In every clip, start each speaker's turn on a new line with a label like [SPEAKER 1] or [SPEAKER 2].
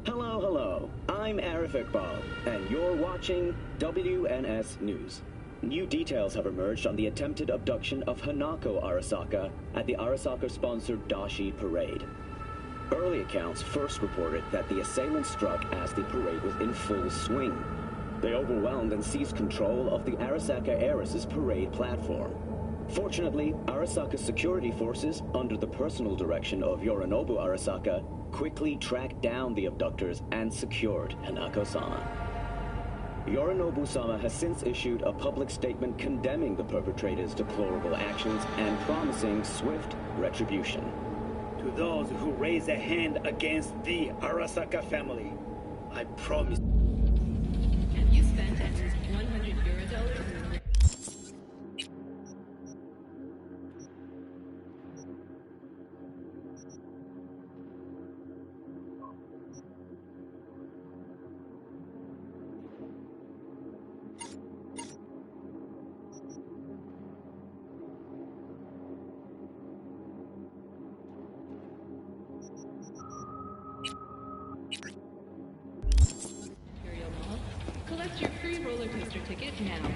[SPEAKER 1] Hello, hello. I'm Arif Iqbal, and you're watching WNS News. New details have emerged on the attempted abduction of Hanako Arasaka at the Arasaka-sponsored Dashi Parade. Early accounts first reported that the assailants struck as the parade was in full swing. They overwhelmed and seized control of the Arasaka Heiress's parade platform. Fortunately, Arasaka's security forces, under the personal direction of Yorinobu Arasaka, quickly tracked down the abductors and secured Hanako-sama. Yorinobu-sama has since issued a public statement condemning the perpetrators' deplorable actions and promising swift retribution.
[SPEAKER 2] To those who raise a hand against the Arasaka family, I promise.
[SPEAKER 3] Have you spent at least $100 in Imperial Mall? Collect your free roller coaster ticket now.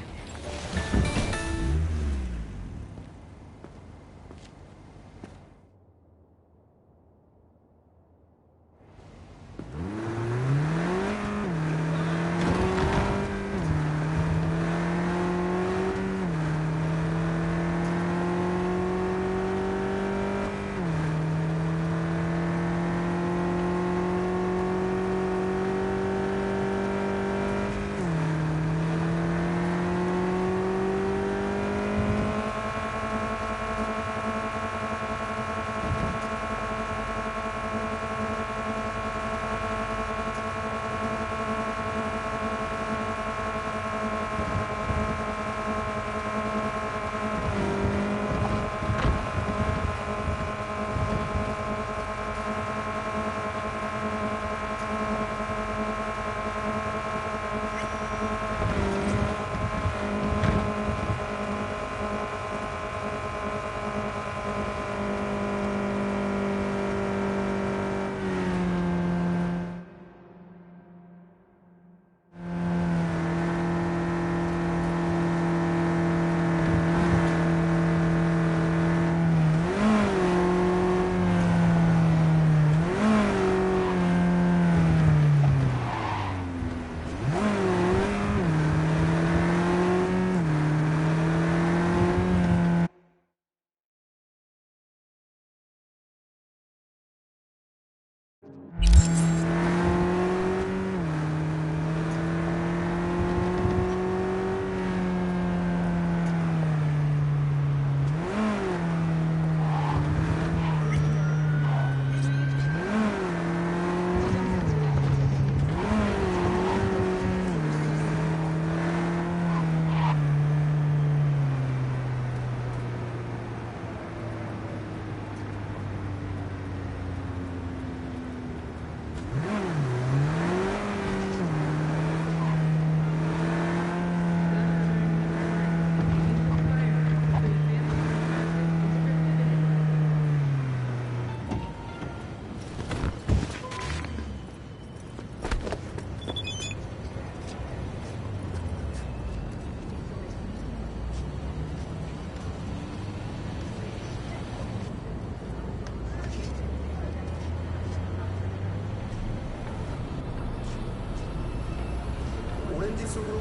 [SPEAKER 4] 오렌지 속으로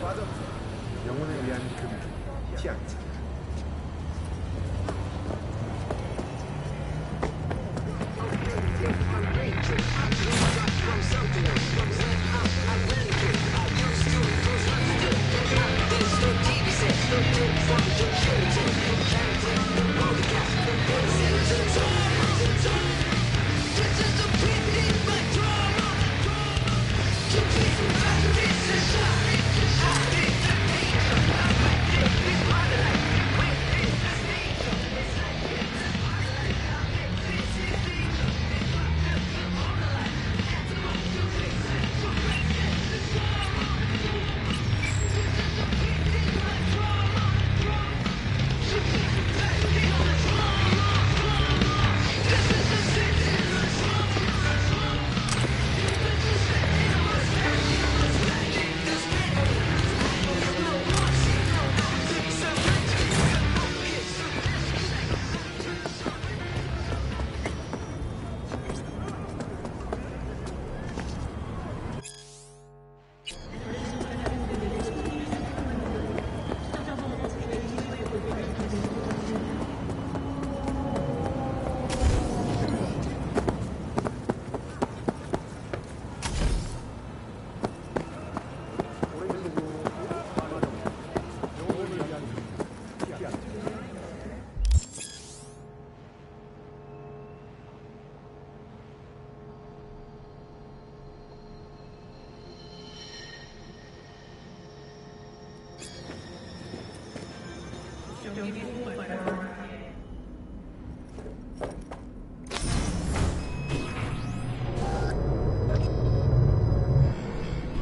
[SPEAKER 4] 빠져 영혼을 위한 금 티악지.
[SPEAKER 5] This is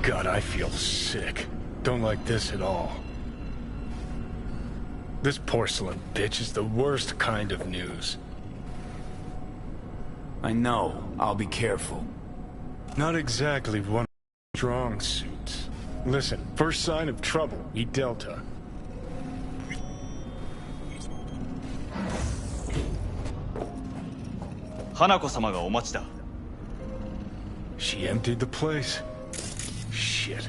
[SPEAKER 5] God, I feel sick. Don't like this at all. This porcelain bitch is the worst kind of news.
[SPEAKER 6] I know. I'll be careful.
[SPEAKER 5] Not exactly one of my strong suits. Listen, first sign of trouble, eat Delta.
[SPEAKER 7] Hanako-samaがお待ちだ.
[SPEAKER 5] She emptied the place. Shit.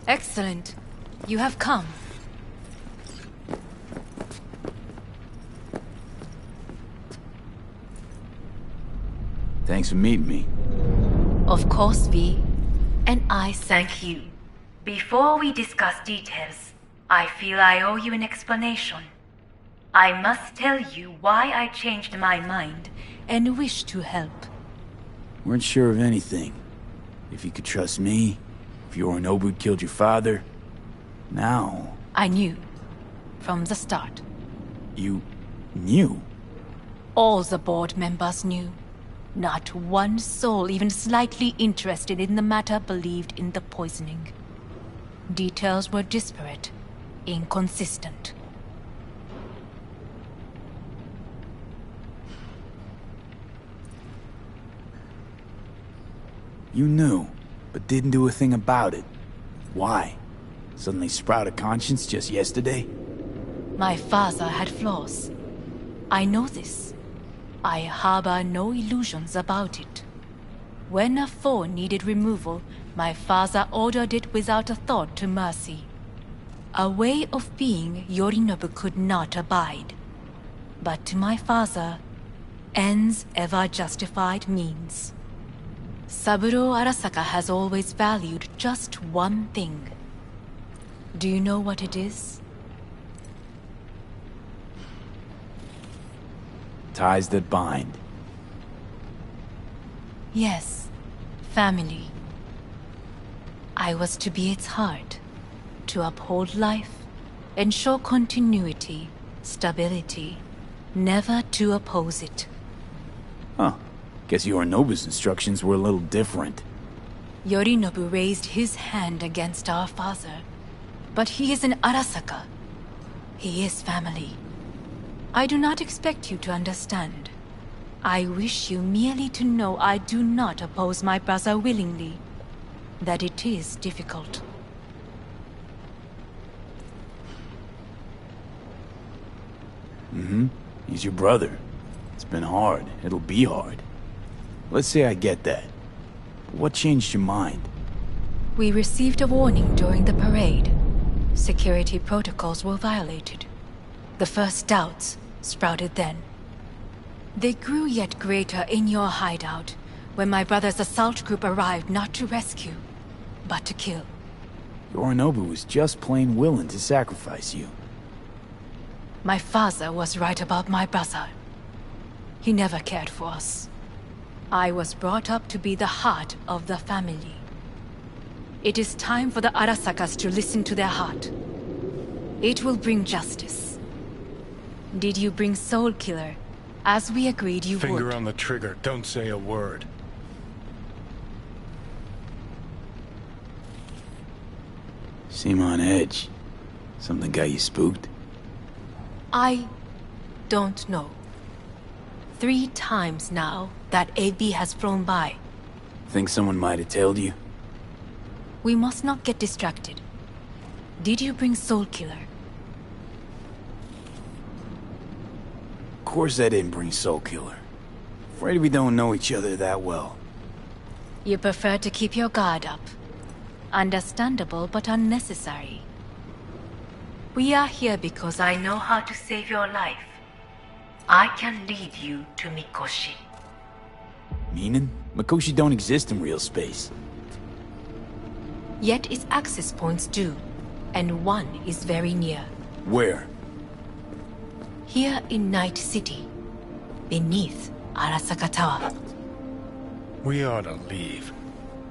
[SPEAKER 8] Excellent. You have come.
[SPEAKER 6] Thanks for meeting me.
[SPEAKER 8] Of course, V. And I thank you. Before we discuss details, I feel I owe you an explanation. I must tell you why I changed my mind and wish to help.
[SPEAKER 6] Weren't sure of anything. If you could trust me, if Yorinobu killed your father. Now...
[SPEAKER 8] I knew. From the start.
[SPEAKER 6] You... knew?
[SPEAKER 8] All the board members knew. Not one soul even slightly interested in the matter believed in the poisoning. Details were disparate, inconsistent.
[SPEAKER 6] You knew, but didn't do a thing about it. Why? Suddenly sprout a conscience just yesterday?
[SPEAKER 8] My father had flaws. I know this. I harbor no illusions about it. When a foe needed removal, my father ordered it without a thought to mercy. A way of being Yorinobu could not abide. But to my father, ends ever justified means. Saburo Arasaka has always valued just one thing. Do you know what it is?
[SPEAKER 6] Ties that bind.
[SPEAKER 8] Yes, family. I was to be its heart, to uphold life, ensure continuity, stability, never to oppose it.
[SPEAKER 6] Huh. Guess Yorinobu's instructions were a little different.
[SPEAKER 8] Yorinobu raised his hand against our father, but he is an Arasaka. He is family. I do not expect you to understand. I wish you merely to know I do not oppose my brother willingly. That it is difficult.
[SPEAKER 6] Mm-hmm. He's your brother. It's been hard. It'll be hard. Let's say I get that. What changed your mind?
[SPEAKER 8] We received a warning during the parade. Security protocols were violated. The first doubts sprouted then. They grew yet greater in your hideout, when my brother's assault group arrived not to rescue, but to kill.
[SPEAKER 6] Yorinobu was just plain willing to sacrifice you.
[SPEAKER 8] My father was right about my brother. He never cared for us. I was brought up to be the heart of the family. It is time for the Arasakas to listen to their heart. It will bring justice. Did you bring Soul Killer, as we agreed you would?
[SPEAKER 5] Finger on the trigger, don't say a word.
[SPEAKER 6] Seem on edge. Something got you spooked?
[SPEAKER 8] I don't know. 3 times now that AB has flown by.
[SPEAKER 6] Think someone might have told you?
[SPEAKER 8] We must not get distracted. Did you bring Soul Killer?
[SPEAKER 6] Of course I didn't bring Soul Killer. Afraid we don't know each other that well.
[SPEAKER 8] You prefer to keep your guard up. Understandable but unnecessary. We are here because I know how to save your life. I can lead you to Mikoshi.
[SPEAKER 6] Meaning? Mikoshi don't exist in real space.
[SPEAKER 8] Yet its access points do, and one is very near.
[SPEAKER 6] Where?
[SPEAKER 8] Here in Night City, beneath Arasaka Tower.
[SPEAKER 5] We ought to leave.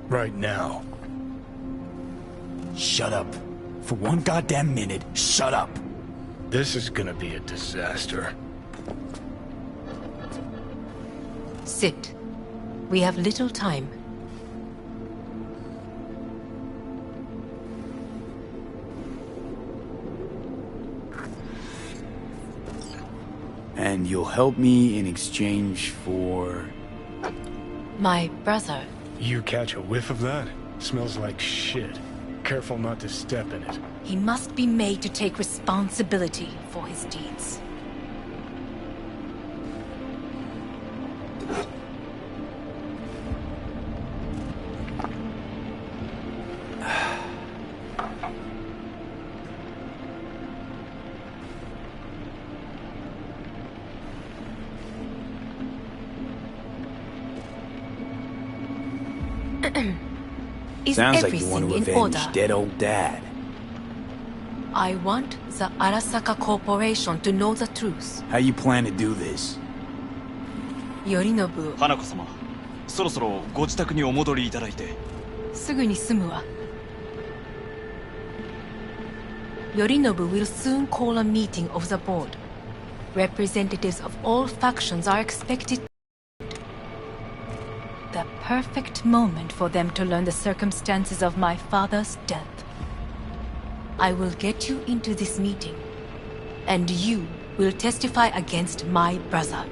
[SPEAKER 5] Right now.
[SPEAKER 6] Shut up. For one goddamn minute, shut up.
[SPEAKER 5] This is gonna be a disaster.
[SPEAKER 8] Sit. We have little time.
[SPEAKER 6] And you'll help me in exchange for...
[SPEAKER 8] My brother.
[SPEAKER 5] You catch a whiff of that? Smells like shit. Careful not to step in it.
[SPEAKER 8] He must be made to take responsibility for his deeds. Is
[SPEAKER 6] Sounds like you want to
[SPEAKER 8] everything in
[SPEAKER 6] avenge
[SPEAKER 8] order?
[SPEAKER 6] dead old dad.
[SPEAKER 8] I want the Arasaka Corporation to know the truth.
[SPEAKER 6] How you plan to do this?
[SPEAKER 8] Yorinobu,
[SPEAKER 7] 花子様、そろそろご自宅にお戻りいただいて。
[SPEAKER 8] すぐに済むわ。Yorinobu will soon call a meeting of the board. Representatives of all factions are expected. The perfect moment for them to learn the circumstances of my father's death. I will get you into this meeting, and you will testify against my brother.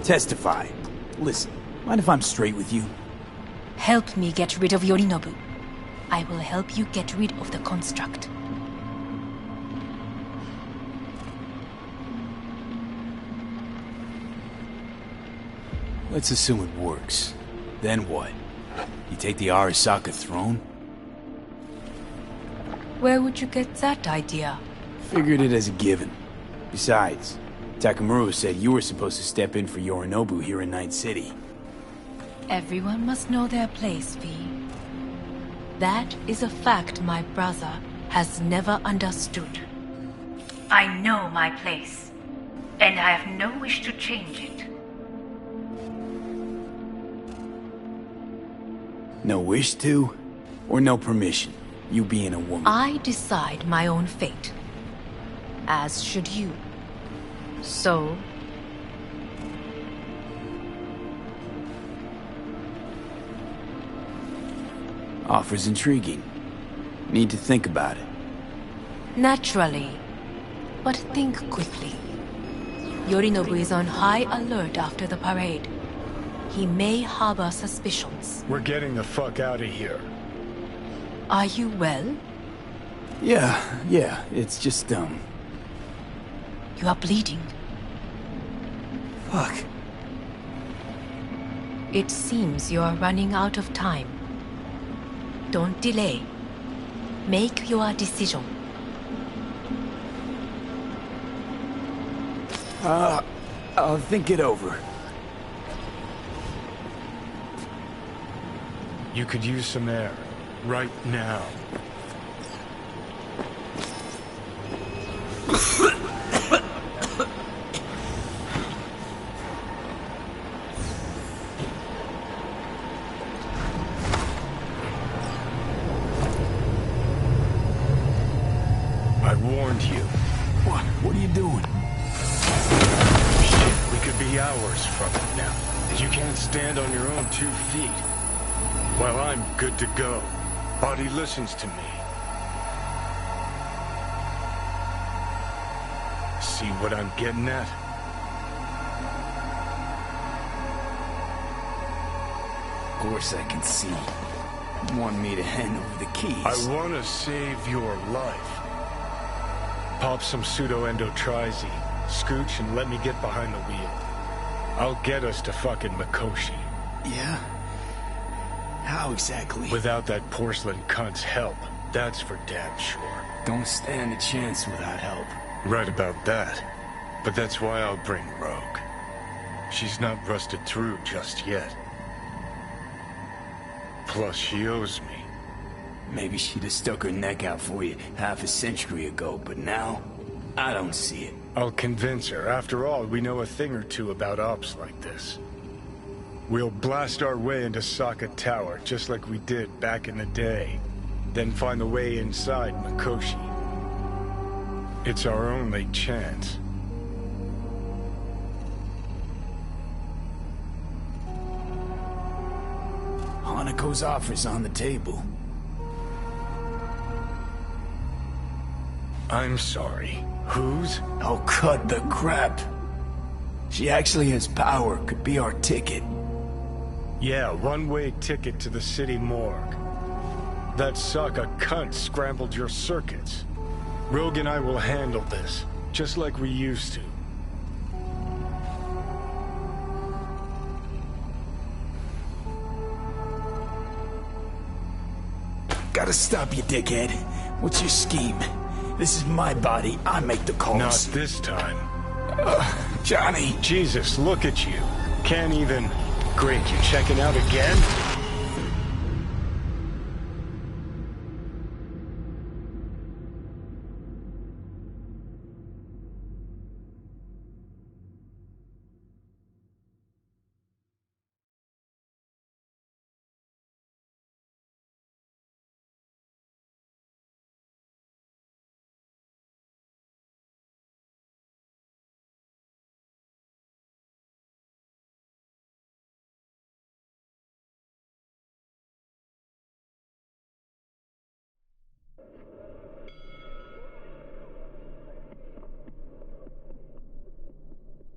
[SPEAKER 6] Testify. Listen, mind if I'm straight with you?
[SPEAKER 8] Help me get rid of Yorinobu. I will help you get rid of the construct.
[SPEAKER 6] Let's assume it works. Then what? You take the Arasaka throne?
[SPEAKER 8] Where would you get that idea?
[SPEAKER 6] Figured it as a given. Besides, Takamura said you were supposed to step in for Yorinobu here in Night City.
[SPEAKER 8] Everyone must know their place, V. That is a fact my brother has never understood. I know my place, and I have no wish to change it.
[SPEAKER 6] No wish to? Or no permission? You being a woman?
[SPEAKER 8] I decide my own fate. As should you. So...
[SPEAKER 6] Offer's intriguing. Need to think about it.
[SPEAKER 8] Naturally. But think quickly. Yorinobu is on high alert after the parade. He may harbor suspicions.
[SPEAKER 5] We're getting the fuck out of here.
[SPEAKER 8] Are you well?
[SPEAKER 6] Yeah, it's just,
[SPEAKER 8] You are bleeding.
[SPEAKER 6] Fuck.
[SPEAKER 8] It seems you are running out of time. Don't delay. Make your decision.
[SPEAKER 6] I'll think it over.
[SPEAKER 5] You could use some air. Right now. I warned you.
[SPEAKER 6] What are you doing?
[SPEAKER 5] Shit, we could be hours from it now. You can't stand on your own 2 feet. Well, I'm good to go. Body listens to me. See what I'm getting at?
[SPEAKER 6] Of course I can see. You want me to hand over the keys?
[SPEAKER 5] I want to save your life. Pop some pseudo-endotrizine, scooch, and let me get behind the wheel. I'll get us to fucking Mikoshi.
[SPEAKER 6] Yeah? How exactly?
[SPEAKER 5] Without that porcelain cunt's help. That's for damn sure.
[SPEAKER 6] Don't stand a chance without help.
[SPEAKER 5] Right about that. But that's why I'll bring Rogue. She's not rusted through just yet. Plus, she owes me.
[SPEAKER 6] Maybe she'd have stuck her neck out for you half a century ago, but now, I don't see it.
[SPEAKER 5] I'll convince her. After all, we know a thing or two about ops like this. We'll blast our way into Saka Tower, just like we did back in the day. Then find the way inside Mikoshi. It's our only chance.
[SPEAKER 6] Hanako's offer's on the table.
[SPEAKER 5] I'm sorry. Whose?
[SPEAKER 6] Oh, cut the crap. She actually has power, could be our ticket.
[SPEAKER 5] Yeah, one-way ticket to the city morgue. That Sokka cunt scrambled your circuits. Rogue and I will handle this, just like we used to.
[SPEAKER 6] Gotta stop you, dickhead. What's your scheme? This is my body. I make the calls.
[SPEAKER 5] Not this time.
[SPEAKER 6] Johnny.
[SPEAKER 5] Jesus, look at you. Can't even... Great, you checking out again?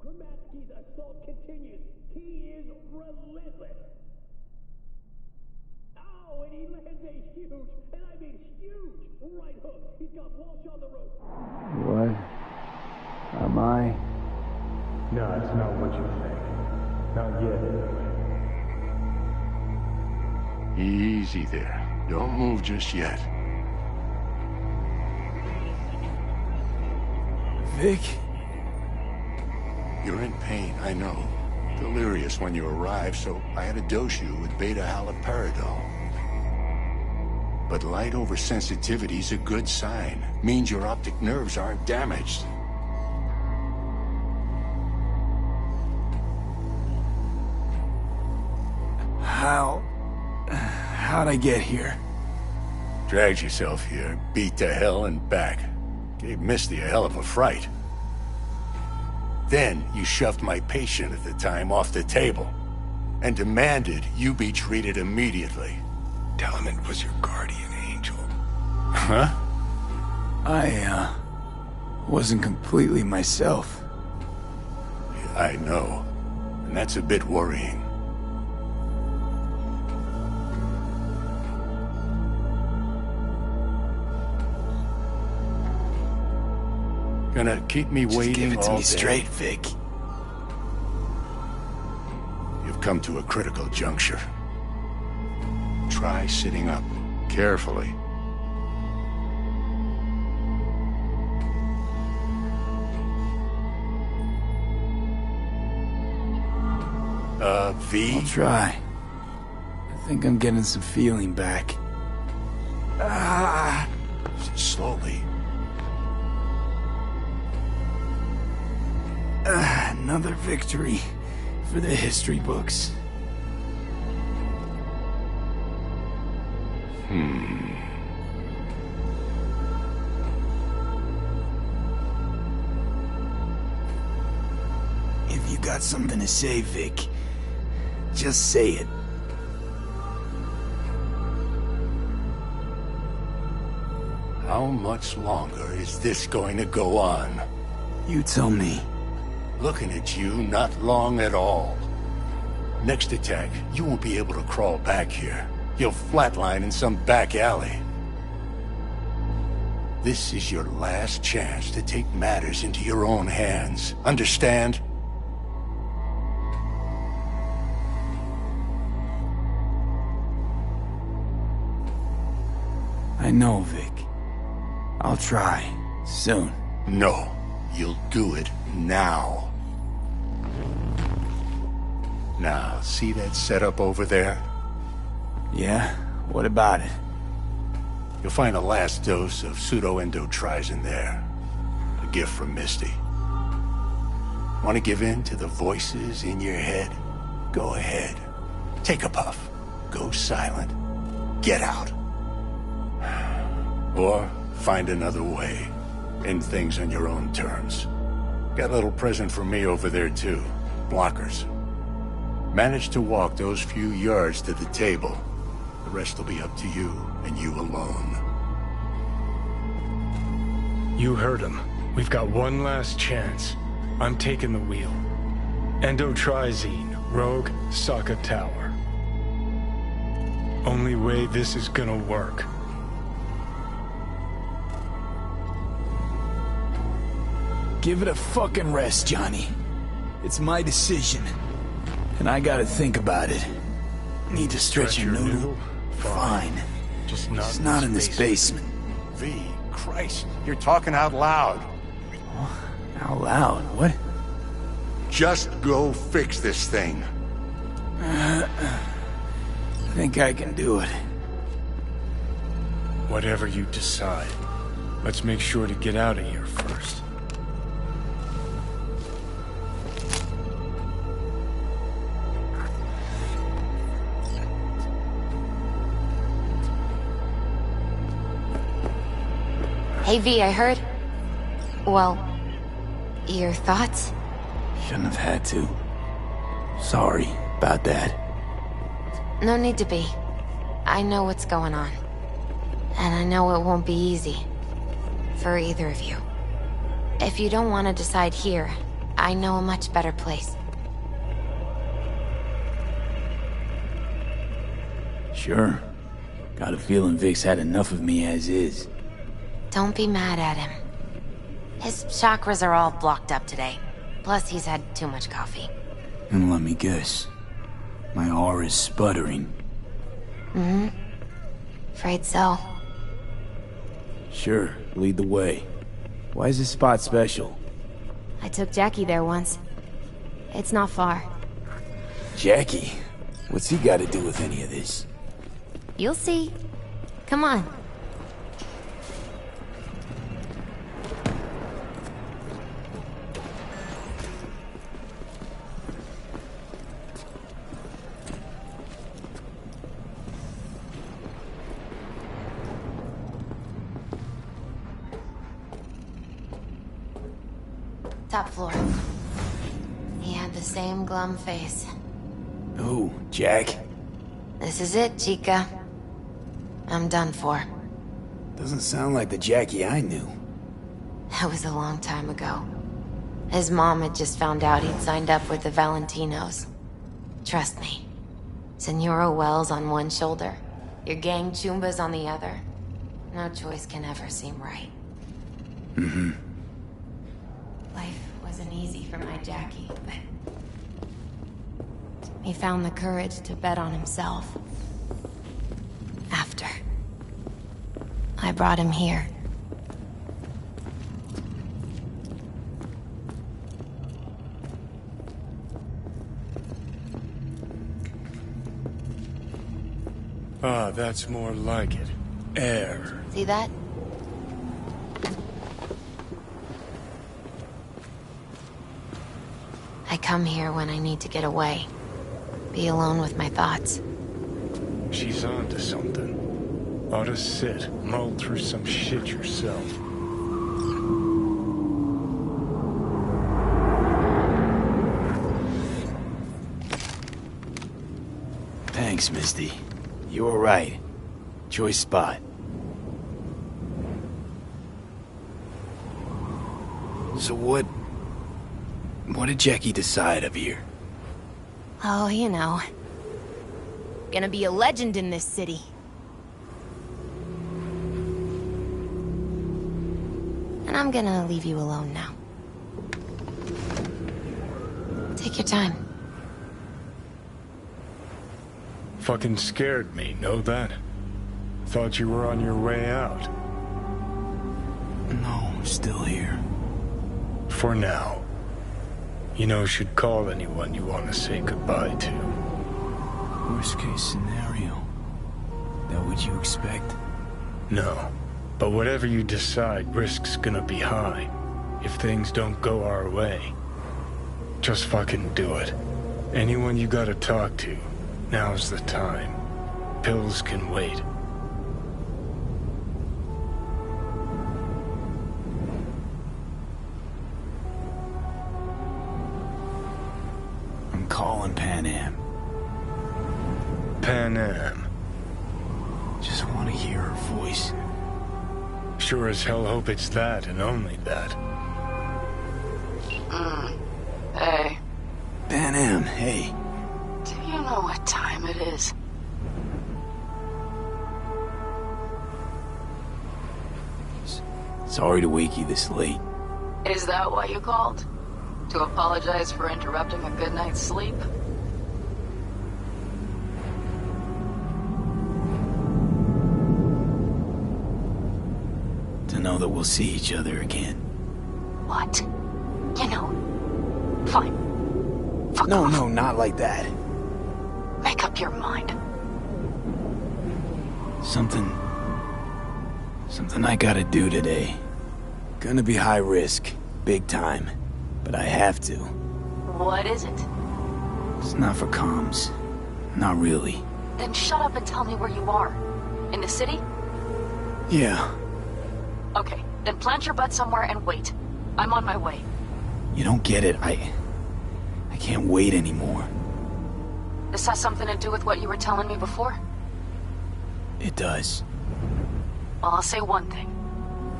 [SPEAKER 2] Gramatsky's assault continues. He is relentless. Oh, and he lands a huge, and I mean huge, right hook. He's got Walsh on the rope.
[SPEAKER 6] What? Am I?
[SPEAKER 5] No, it's not what you think. Not yet.
[SPEAKER 9] Easy there. Don't move just yet.
[SPEAKER 6] Vic?
[SPEAKER 9] You're in pain, I know. Delirious when you arrived, so I had to dose you with beta-haloperidol. But light oversensitivity's a good sign. Means your optic nerves aren't damaged.
[SPEAKER 6] How'd I get here?
[SPEAKER 9] Dragged yourself here, beat to hell and back. Gave Misty a hell of a fright. Then you shoved my patient at the time off the table and demanded you be treated immediately.
[SPEAKER 5] Tell him it was your guardian angel.
[SPEAKER 9] Huh?
[SPEAKER 6] I, wasn't completely myself.
[SPEAKER 9] I know. And that's a bit worrying. Gonna keep me waiting all day?
[SPEAKER 6] Just give it to me straight, Vic.
[SPEAKER 9] You've come to a critical juncture. Try sitting up, carefully. V?
[SPEAKER 6] I'll try. I think I'm getting some feeling back.
[SPEAKER 9] Slowly.
[SPEAKER 6] Another victory for the history books. If you got something to say, Vic, just say it.
[SPEAKER 9] How much longer is this going to go on?
[SPEAKER 6] You tell me.
[SPEAKER 9] Looking at you, not long at all. Next attack, you won't be able to crawl back here. You'll flatline in some back alley. This is your last chance to take matters into your own hands. Understand?
[SPEAKER 6] I know, Vic. I'll try. Soon.
[SPEAKER 9] No. You'll do it now. Now, see that setup over there?
[SPEAKER 6] Yeah? What about it?
[SPEAKER 9] You'll find a last dose of pseudo-endotrizin there. A gift from Misty. Want to give in to the voices in your head? Go ahead. Take a puff. Go silent. Get out. Or find another way. End things on your own terms. Got a little present for me over there, too. Blockers. Managed to walk those few yards to the table. The rest will be up to you, and you alone.
[SPEAKER 5] You heard him. We've got one last chance. I'm taking the wheel. Endotrizine, Rogue, Sokka Tower. Only way this is gonna work.
[SPEAKER 6] Give it a fucking rest, Johnny. It's my decision. And I gotta think about it. Need to stretch your noodle? Fine.
[SPEAKER 5] Just
[SPEAKER 6] It's not in this basement.
[SPEAKER 9] V, Christ, you're talking out loud.
[SPEAKER 6] Out loud? What?
[SPEAKER 9] Just go fix this thing.
[SPEAKER 6] I think I can do it.
[SPEAKER 5] Whatever you decide. Let's make sure to get out of here first.
[SPEAKER 10] Hey V, I heard... Well, your thoughts?
[SPEAKER 6] Shouldn't have had to. Sorry about that.
[SPEAKER 10] No need to be. I know what's going on. And I know it won't be easy. For either of you. If you don't want to decide here, I know a much better place.
[SPEAKER 6] Sure. Got a feeling Vic's had enough of me as is.
[SPEAKER 10] Don't be mad at him. His chakras are all blocked up today. Plus, he's had too much coffee.
[SPEAKER 6] And let me guess. My aura's sputtering.
[SPEAKER 10] Mm-hmm. Afraid so.
[SPEAKER 6] Sure, lead the way. Why is this spot special?
[SPEAKER 10] I took Jackie there once. It's not far.
[SPEAKER 6] Jackie? What's he got to do with any of this?
[SPEAKER 10] You'll see. Come on. Top floor. He had the same glum face.
[SPEAKER 6] Who, Jack?
[SPEAKER 10] This is it, Chica. I'm done for.
[SPEAKER 6] Doesn't sound like the Jackie I knew.
[SPEAKER 10] That was a long time ago. His mom had just found out he'd signed up with the Valentinos. Trust me. Senora Wells on one shoulder, your gang Chumbas on the other. No choice can ever seem right.
[SPEAKER 6] Mm-hmm.
[SPEAKER 10] Life wasn't easy for my Jackie, but... he found the courage to bet on himself. After. I brought him here.
[SPEAKER 5] Ah, that's more like it. Air.
[SPEAKER 10] See that? I come here when I need to get away. Be alone with my thoughts.
[SPEAKER 5] She's onto something. Ought to sit, mull through some shit yourself.
[SPEAKER 6] Thanks, Misty. You were right. Choice spot. So what did Jackie decide up here?
[SPEAKER 10] Oh, you know. Gonna be a legend in this city. And I'm gonna leave you alone now. Take your time.
[SPEAKER 5] Fucking scared me, know that? Thought you were on your way out.
[SPEAKER 6] No, still here.
[SPEAKER 5] For now. You know, should call anyone you want to say goodbye to.
[SPEAKER 6] Worst case scenario. That what you expect?
[SPEAKER 5] No. But whatever you decide, risk's gonna be high. If things don't go our way. Just fucking do it. Anyone you gotta talk to, now's the time. Pills can wait.
[SPEAKER 6] I'm calling Pan Am.
[SPEAKER 5] Pan Am.
[SPEAKER 6] Just want to hear her voice.
[SPEAKER 5] Sure as hell hope it's that and only that.
[SPEAKER 11] Hey.
[SPEAKER 6] Pan hey.
[SPEAKER 11] Do you know what time it is?
[SPEAKER 6] Sorry to wake you this late.
[SPEAKER 11] Is that why you called? To apologize for interrupting a good night's sleep?
[SPEAKER 6] To know that we'll see each other again.
[SPEAKER 11] What? You know, fine. Fuck off.
[SPEAKER 6] No, not like that.
[SPEAKER 11] Make up your mind.
[SPEAKER 6] Something I gotta do today. Gonna be high risk, big time, but I have to.
[SPEAKER 11] What is it?
[SPEAKER 6] It's not for comms. Not really.
[SPEAKER 11] Then shut up and tell me where you are. In the city?
[SPEAKER 6] Yeah.
[SPEAKER 11] Okay, then plant your butt somewhere and wait. I'm on my way.
[SPEAKER 6] You don't get it. I can't wait anymore.
[SPEAKER 11] This has something to do with what you were telling me before?
[SPEAKER 6] It does.
[SPEAKER 11] Well, I'll say one thing.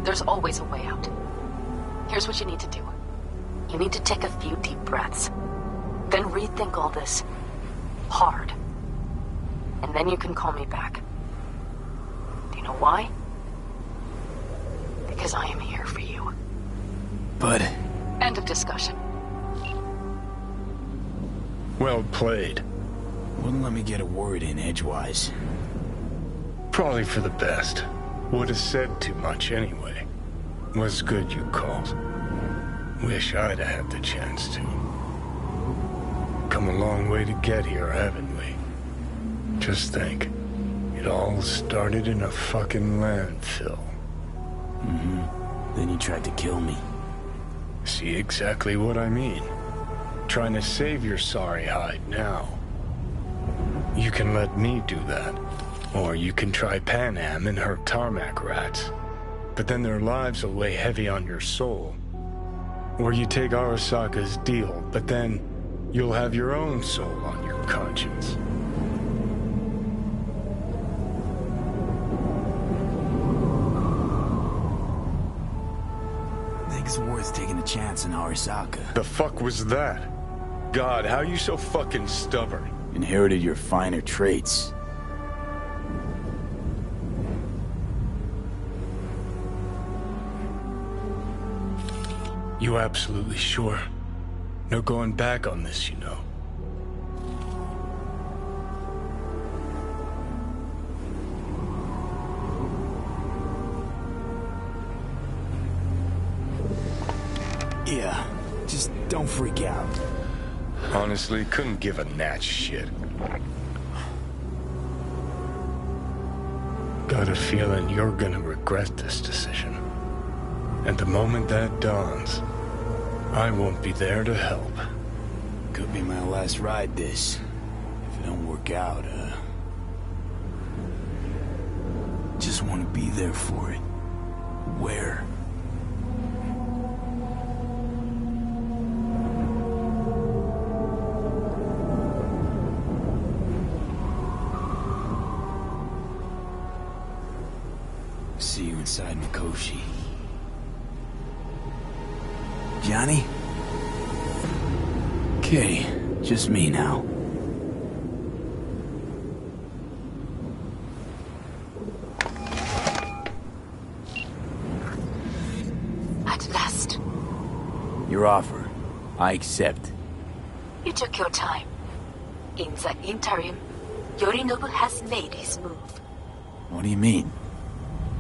[SPEAKER 11] There's always a way out. Here's what you need to do. You need to take a few deep breaths. Then rethink all this. Hard. And then you can call me back. Do you know why? Because I am here for you.
[SPEAKER 6] But...
[SPEAKER 11] End of discussion.
[SPEAKER 5] Well played.
[SPEAKER 6] Wouldn't let me get a word in edgewise.
[SPEAKER 5] Probably for the best. Would have said too much anyway. Was good you called. Wish I'd have had the chance to. Come a long way to get here, haven't we? Just think. It all started in a fucking landfill.
[SPEAKER 6] Then you tried to kill me.
[SPEAKER 5] See exactly what I mean. Trying to save your sorry hide now. You can let me do that. Or you can try Pan Am and her tarmac rats. But then their lives will weigh heavy on your soul. Or you take Arasaka's deal, but then you'll have your own soul on your conscience.
[SPEAKER 6] Think it's worth taking a chance in Arasaka.
[SPEAKER 5] The fuck was that? God, how you so fucking stubborn?
[SPEAKER 6] Inherited your finer traits.
[SPEAKER 5] You absolutely sure? No going back on this, you know.
[SPEAKER 6] Yeah, just don't freak out.
[SPEAKER 5] Honestly, couldn't give a gnat's shit. Got a feeling you're gonna regret this decision. And the moment that dawns, I won't be there to help.
[SPEAKER 6] Could be my last ride this. If it don't work out, just want to be there for it. Where? See you inside Mikoshi. Johnny? Okay, just me now.
[SPEAKER 11] At last.
[SPEAKER 6] Your offer. I accept.
[SPEAKER 11] You took your time. In the interim, Yorinobu has made his move.
[SPEAKER 6] What do you mean?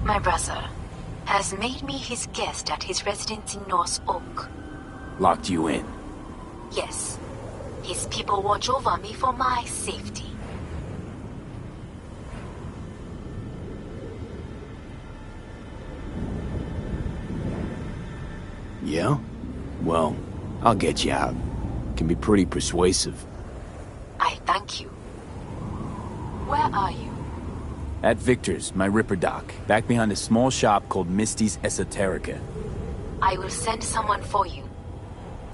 [SPEAKER 11] My brother has made me his guest at his residence in North Oak.
[SPEAKER 6] Locked you in?
[SPEAKER 11] Yes. His people watch over me for my safety.
[SPEAKER 6] Yeah? Well, I'll get you out. Can be pretty persuasive.
[SPEAKER 11] I thank you. Where are you?
[SPEAKER 6] At Victor's, my Ripper Dock, back behind a small shop called Misty's Esoterica.
[SPEAKER 11] I will send someone for you.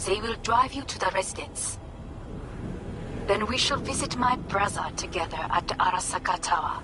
[SPEAKER 11] They will drive you to the residence. Then we shall visit my brother together at the Arasaka Tower.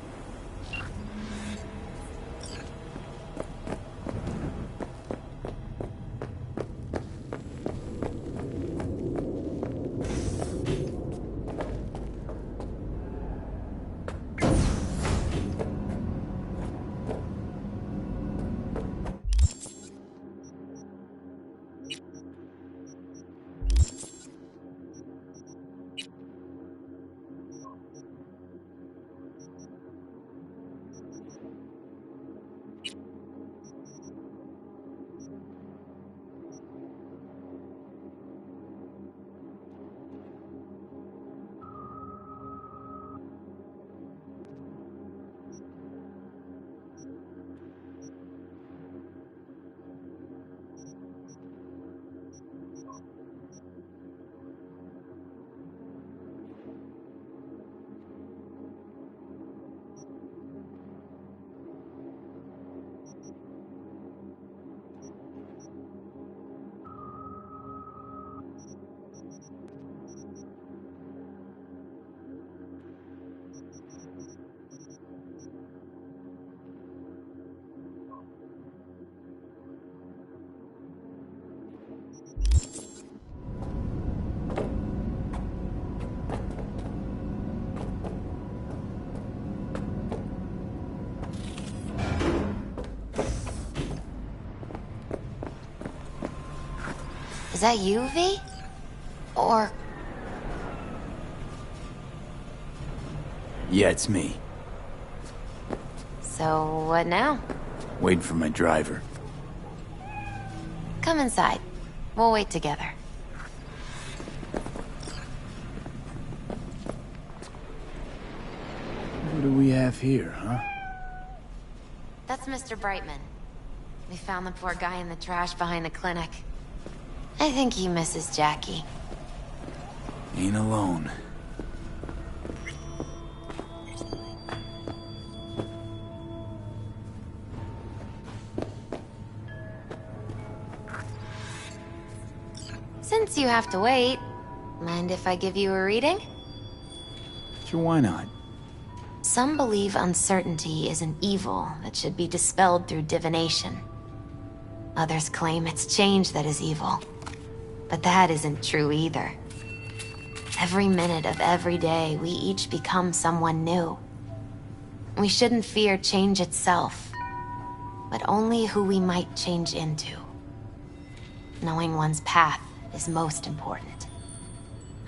[SPEAKER 10] Is that you, V? Or...
[SPEAKER 6] Yeah, it's me.
[SPEAKER 10] So, what now?
[SPEAKER 6] Waiting for my driver.
[SPEAKER 10] Come inside. We'll wait together.
[SPEAKER 6] What do we have here, huh?
[SPEAKER 10] That's Mr. Brightman. We found the poor guy in the trash behind the clinic. I think he misses Jackie.
[SPEAKER 6] Ain't alone.
[SPEAKER 10] Since you have to wait, mind if I give you a reading?
[SPEAKER 6] Sure, why not?
[SPEAKER 10] Some believe uncertainty is an evil that should be dispelled through divination. Others claim it's change that is evil. But that isn't true either. Every minute of every day, we each become someone new. We shouldn't fear change itself, but only who we might change into. Knowing one's path is most important.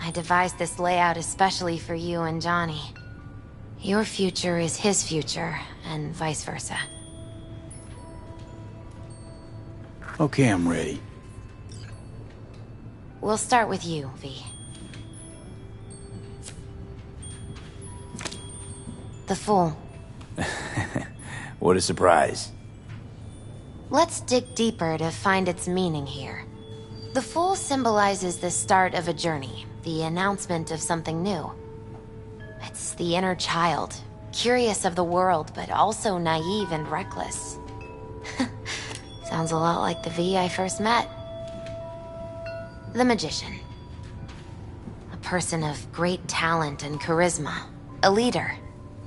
[SPEAKER 10] I devised this layout especially for you and Johnny. Your future is his future, and vice versa.
[SPEAKER 6] Okay, I'm ready.
[SPEAKER 10] We'll start with you, V. The Fool.
[SPEAKER 6] What a surprise.
[SPEAKER 10] Let's dig deeper to find its meaning here. The Fool symbolizes the start of a journey, the announcement of something new. It's the inner child, curious of the world, but also naive and reckless. Sounds a lot like the V I first met. The Magician. A person of great talent and charisma. A leader.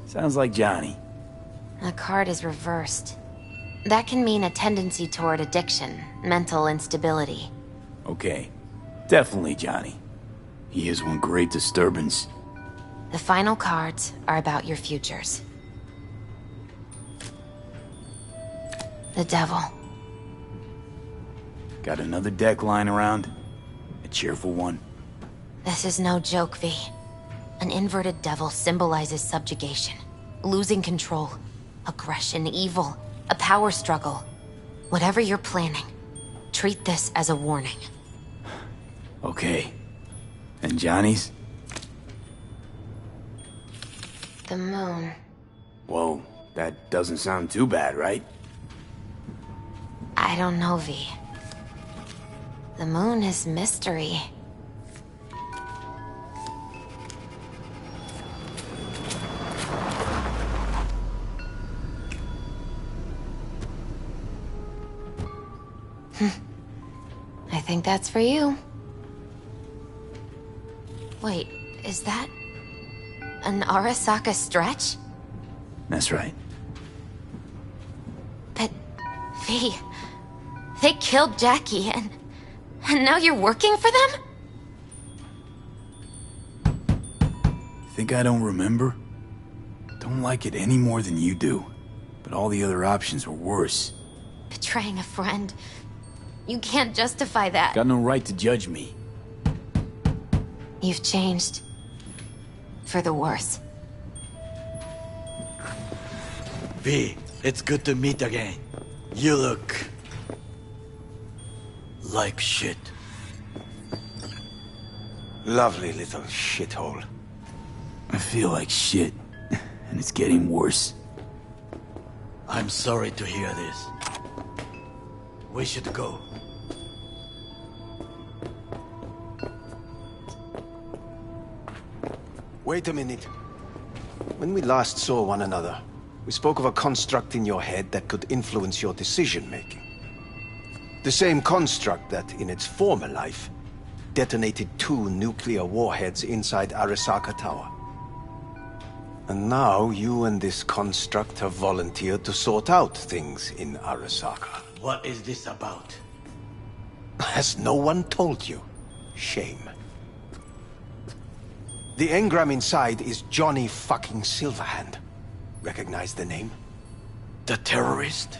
[SPEAKER 6] Sounds like Johnny.
[SPEAKER 10] The card is reversed. That can mean a tendency toward addiction, mental instability.
[SPEAKER 6] Okay. Definitely Johnny. He is one great disturbance.
[SPEAKER 10] The final cards are about your futures. The Devil.
[SPEAKER 6] Got another deck lying around? A cheerful one?
[SPEAKER 10] This is no joke, V. An inverted devil symbolizes subjugation, losing control, aggression, evil, a power struggle. Whatever you're planning, treat this as a warning.
[SPEAKER 6] Okay. And Johnny's?
[SPEAKER 10] The Moon.
[SPEAKER 6] Whoa, that doesn't sound too bad, right?
[SPEAKER 10] I don't know, V. The Moon is mystery. I think that's for you. Wait, is that an Arasaka stretch?
[SPEAKER 6] That's right.
[SPEAKER 10] But, V, they killed Jackie and now you're working for them?
[SPEAKER 6] Think I don't remember? Don't like it any more than you do. But all the other options were worse.
[SPEAKER 10] Betraying a friend. You can't justify that.
[SPEAKER 6] Got no right to judge me.
[SPEAKER 10] You've changed. For the worse.
[SPEAKER 12] V, it's good to meet again. You look... like shit.
[SPEAKER 9] Lovely little shithole.
[SPEAKER 6] I feel like shit, and it's getting worse.
[SPEAKER 12] I'm sorry to hear this. We should go.
[SPEAKER 9] Wait a minute. When we last saw one another, we spoke of a construct in your head that could influence your decision-making. The same construct that, in its former life, detonated 2 nuclear warheads inside Arasaka Tower. And now you and this construct have volunteered to sort out things in Arasaka.
[SPEAKER 12] What is this about?
[SPEAKER 9] Has no one told you? Shame. The engram inside is Johnny fucking Silverhand. Recognize the name?
[SPEAKER 12] The terrorist?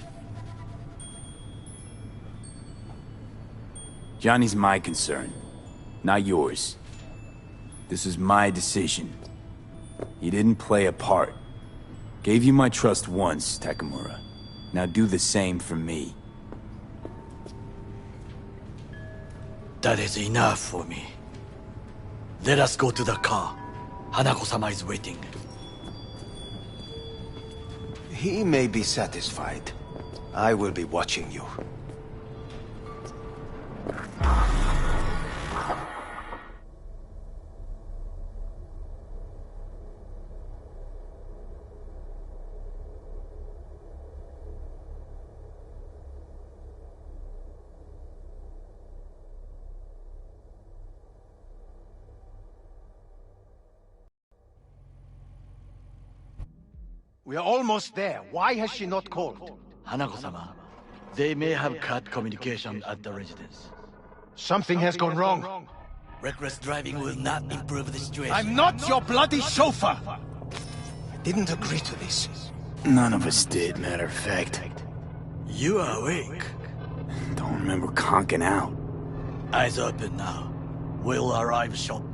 [SPEAKER 6] Johnny's my concern, not yours. This is my decision. You didn't play a part. Gave you my trust once, Takamura. Now do the same for me.
[SPEAKER 12] That is enough for me. Let us go to the car. Hanako-sama is waiting.
[SPEAKER 13] He may be satisfied. I will be watching you.
[SPEAKER 9] We are almost there. Why has she not called?
[SPEAKER 12] Hanako-sama, they may have cut communication at the residence.
[SPEAKER 9] Something has gone wrong.
[SPEAKER 12] Reckless driving will not improve the situation.
[SPEAKER 9] I'm not your bloody chauffeur!
[SPEAKER 13] I didn't agree to this.
[SPEAKER 6] None of us did, matter of fact.
[SPEAKER 12] You are awake.
[SPEAKER 6] Don't remember conking out.
[SPEAKER 12] Eyes open now. We'll arrive shortly.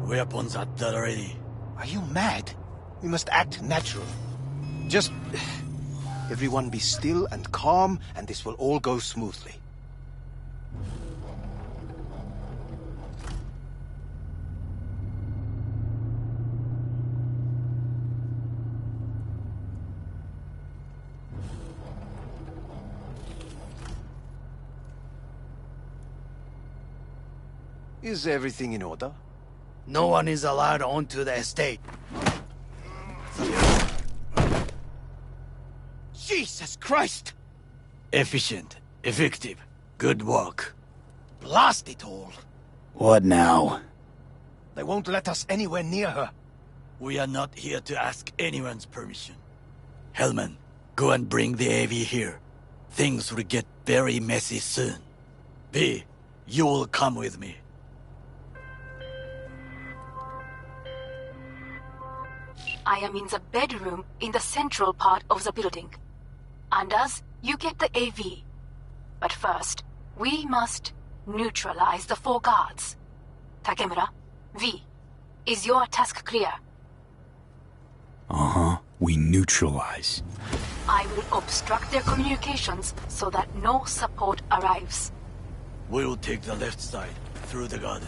[SPEAKER 12] Weapons at the ready.
[SPEAKER 13] Are you mad? We must act natural. Just... everyone be still and calm, and this will all go smoothly. Is everything in order?
[SPEAKER 12] No one is allowed onto the estate.
[SPEAKER 13] Jesus Christ!
[SPEAKER 12] Efficient, effective, good work.
[SPEAKER 13] Blast it all!
[SPEAKER 6] What now?
[SPEAKER 13] They won't let us anywhere near her.
[SPEAKER 12] We are not here to ask anyone's permission. Hellman, go and bring the AV here. Things will get very messy soon. B, you will come with me.
[SPEAKER 11] I am in the bedroom in the central part of the building. Anders, you get the AV. But first, we must neutralize the 4 guards. Takemura, V, is your task clear?
[SPEAKER 6] Uh-huh. We neutralize.
[SPEAKER 11] I will obstruct their communications so that no support arrives.
[SPEAKER 12] We will take the left side, through the garden.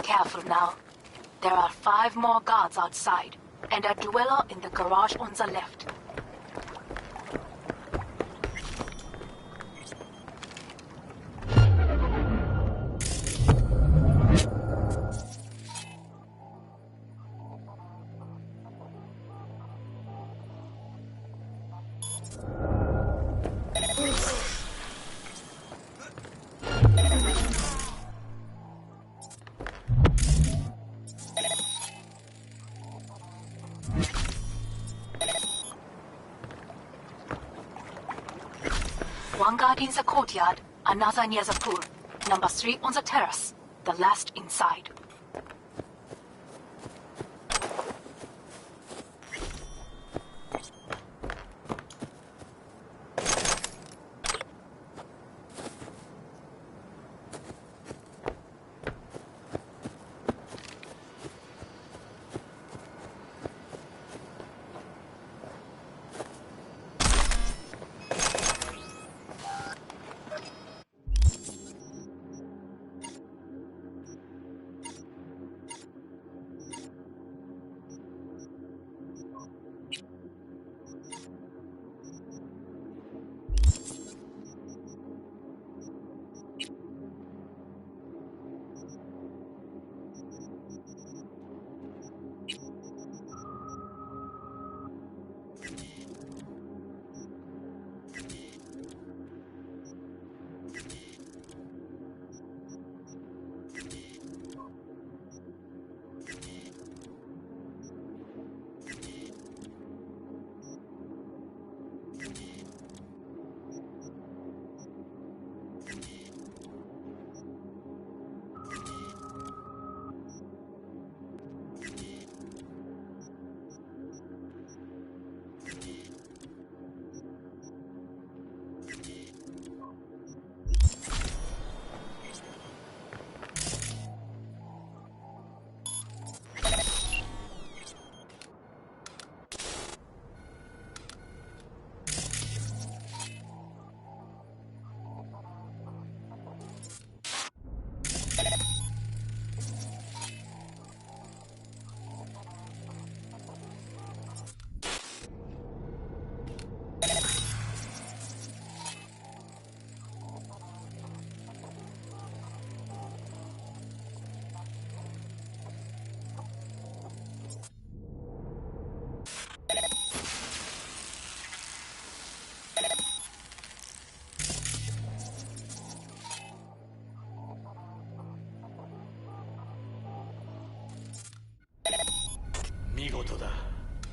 [SPEAKER 11] Careful now. There are 5 more guards outside, and a dweller in the garage on the left. One guard in the courtyard, another near the pool. Number 3 on the terrace, the last inside.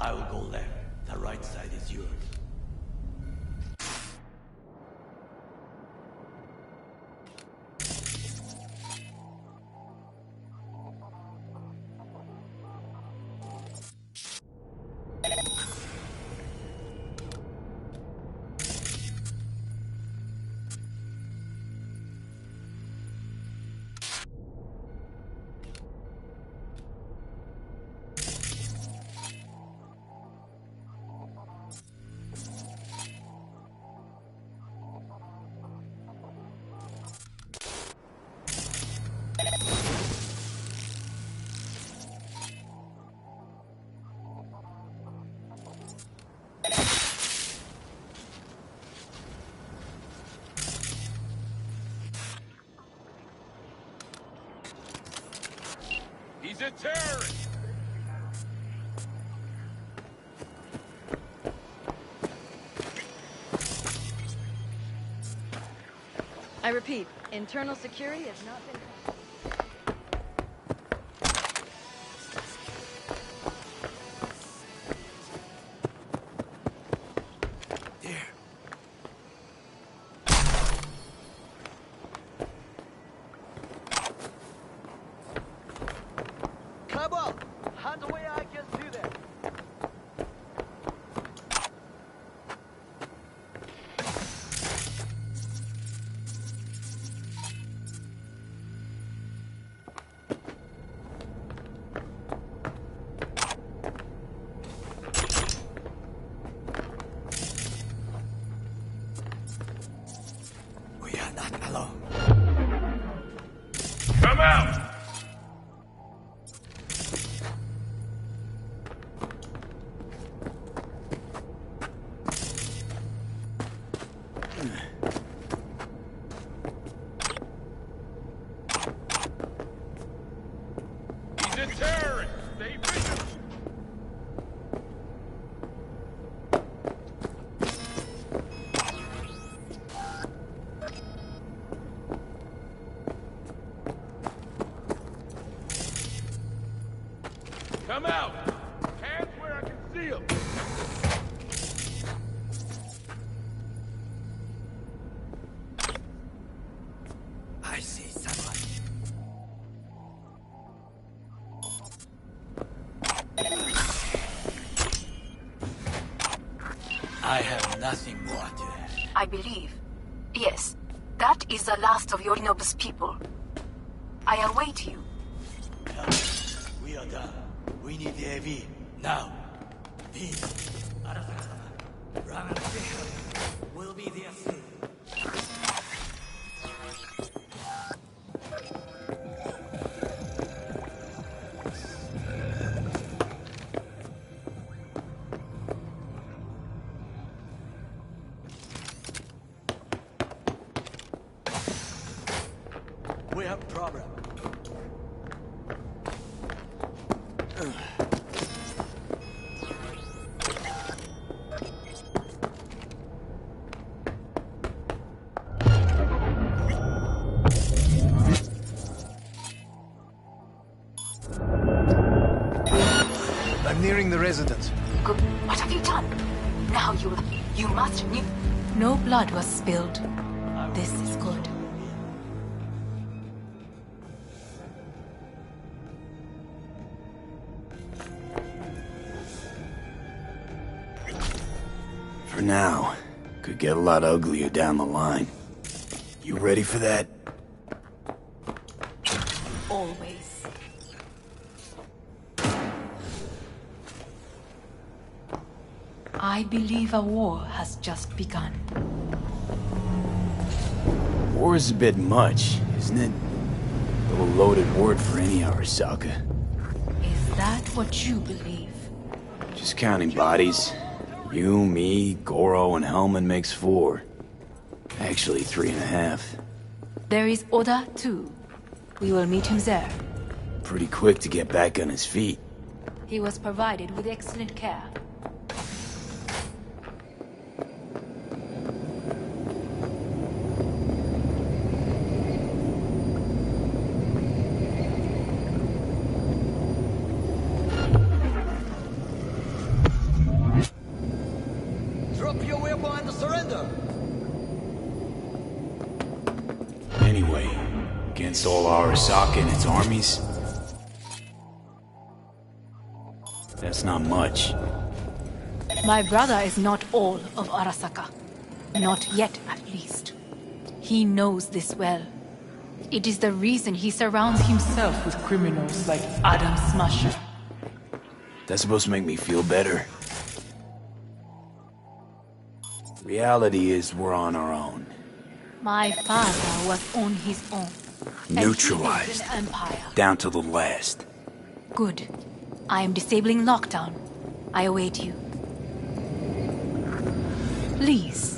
[SPEAKER 12] I will go left. The right side is yours.
[SPEAKER 14] He's a terrorist!
[SPEAKER 15] I repeat, internal security has not been...
[SPEAKER 14] Come out! He's a terrorist! Stay vigilant! Come out! Hands where I can see them!
[SPEAKER 12] I see someone. I have nothing more to add.
[SPEAKER 11] I believe. Yes, that is the last of your noble people. I await you.
[SPEAKER 12] We are done. We need the AV. Now. Me. Run and Fisher will be there soon. We have problem.
[SPEAKER 13] I'm nearing the residence.
[SPEAKER 11] Good. What have you done? Now you must...
[SPEAKER 8] No blood was spilled. This is good.
[SPEAKER 6] For now. Could get a lot uglier down the line. You ready for that?
[SPEAKER 8] Always. I believe a war has just begun.
[SPEAKER 6] War is a bit much, isn't it? A little loaded word for any Arasaka.
[SPEAKER 8] Is that what you believe?
[SPEAKER 6] Just counting bodies. You, me, Goro, and Hellman makes 4. Actually, 3.5.
[SPEAKER 8] There is Oda, too. We will meet him there.
[SPEAKER 6] Pretty quick to get back on his feet.
[SPEAKER 8] He was provided with excellent care.
[SPEAKER 6] Against all Arasaka and its armies? That's not much.
[SPEAKER 8] My brother is not all of Arasaka. Not yet, at least. He knows this well. It is the reason he surrounds himself with criminals like Adam Smasher.
[SPEAKER 6] That's supposed to make me feel better. Reality is we're on our own.
[SPEAKER 8] My father was on his own.
[SPEAKER 6] Neutralized.
[SPEAKER 8] And he lived in Empire.
[SPEAKER 6] Down to the last.
[SPEAKER 8] Good. I am disabling lockdown. I await you. Please.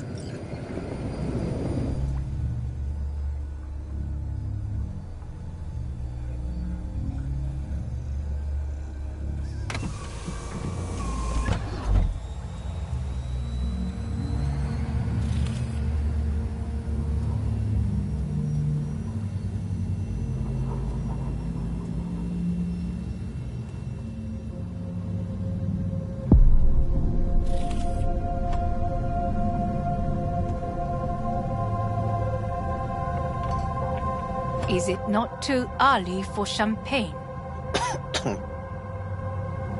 [SPEAKER 8] Is it not too early for champagne?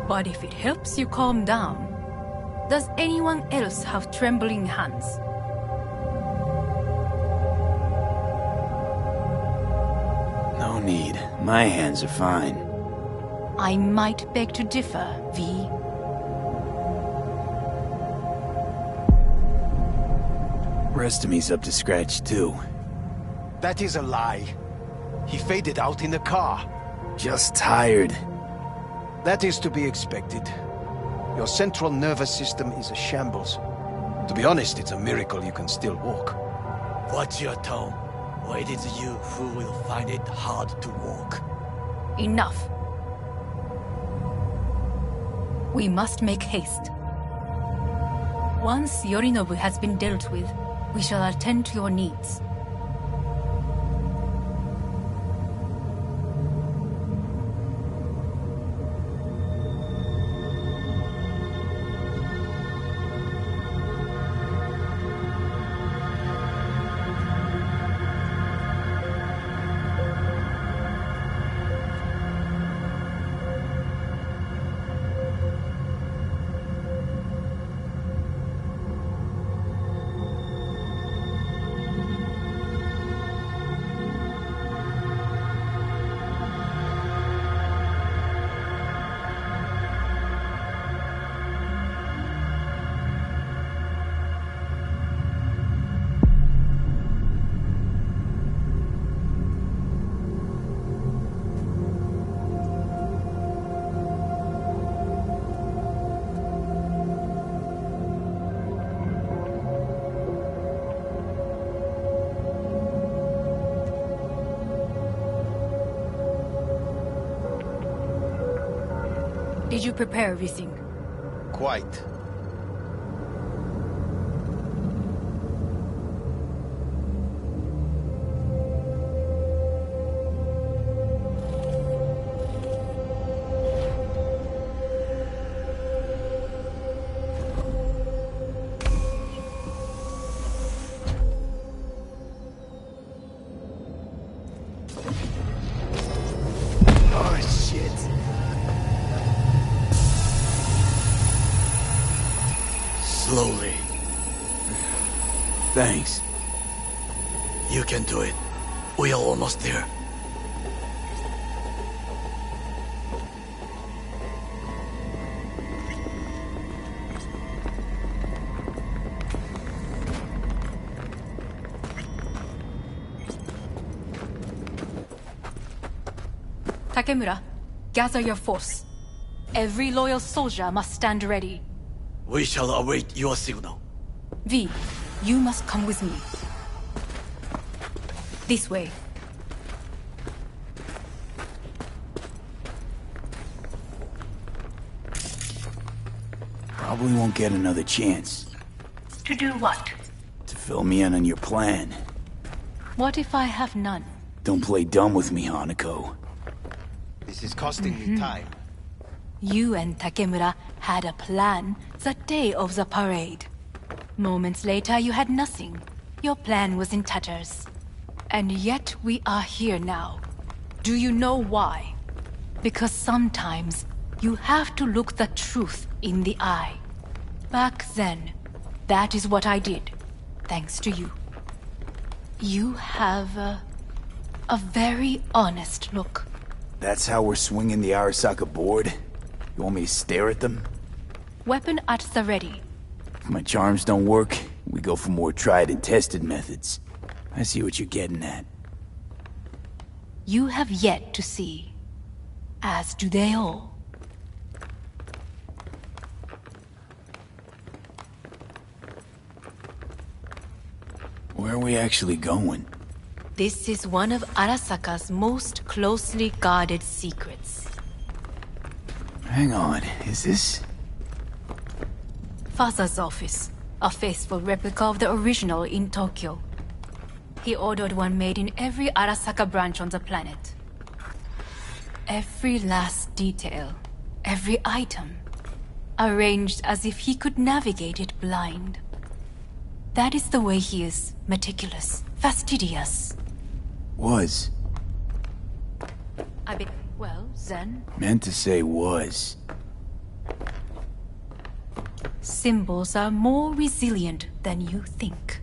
[SPEAKER 8] But if it helps you calm down, does anyone else have trembling hands?
[SPEAKER 6] No need. My hands are fine.
[SPEAKER 8] I might beg to differ, V.
[SPEAKER 6] Rest of me's up to scratch, too.
[SPEAKER 13] That is a lie. He faded out in the car.
[SPEAKER 6] Just tired.
[SPEAKER 13] That is to be expected. Your central nervous system is a shambles. To be honest, it's a miracle you can still walk.
[SPEAKER 12] Watch your tone, or it is you who will find it hard to walk.
[SPEAKER 8] Enough. We must make haste. Once Yorinobu has been dealt with, we shall attend to your needs. Did you prepare everything?
[SPEAKER 13] Quite.
[SPEAKER 12] Slowly.
[SPEAKER 6] Thanks.
[SPEAKER 12] You can do it. We are almost there.
[SPEAKER 8] Takemura, gather your force. Every loyal soldier must stand ready.
[SPEAKER 12] We shall await your signal.
[SPEAKER 8] V, you must come with me. This way.
[SPEAKER 6] Probably won't get another chance.
[SPEAKER 8] To do what?
[SPEAKER 6] To fill me in on your plan.
[SPEAKER 8] What if I have none?
[SPEAKER 6] Don't play dumb with me, Hanako.
[SPEAKER 13] This is costing me time.
[SPEAKER 8] You and Takemura had a plan the day of the parade. Moments later, you had nothing. Your plan was in tatters. And yet we are here now. Do you know why? Because sometimes you have to look the truth in the eye. Back then, that is what I did, thanks to you. You have a very honest look.
[SPEAKER 6] That's how we're swinging the Arasaka board? You want me to stare at them?
[SPEAKER 8] Weapon at the ready.
[SPEAKER 6] If my charms don't work, we go for more tried and tested methods. I see what you're getting at.
[SPEAKER 8] You have yet to see, as do they all.
[SPEAKER 6] Where are we actually going?
[SPEAKER 8] This is one of Arasaka's most closely guarded secrets.
[SPEAKER 6] Hang on, is this...
[SPEAKER 8] Father's office, a faithful replica of the original in Tokyo. He ordered one made in every Arasaka branch on the planet. Every last detail, every item, arranged as if he could navigate it blind. That is the way he is, meticulous, fastidious.
[SPEAKER 6] Was.
[SPEAKER 8] Well, Zen?
[SPEAKER 6] Meant to say was.
[SPEAKER 8] Symbols are more resilient than you think.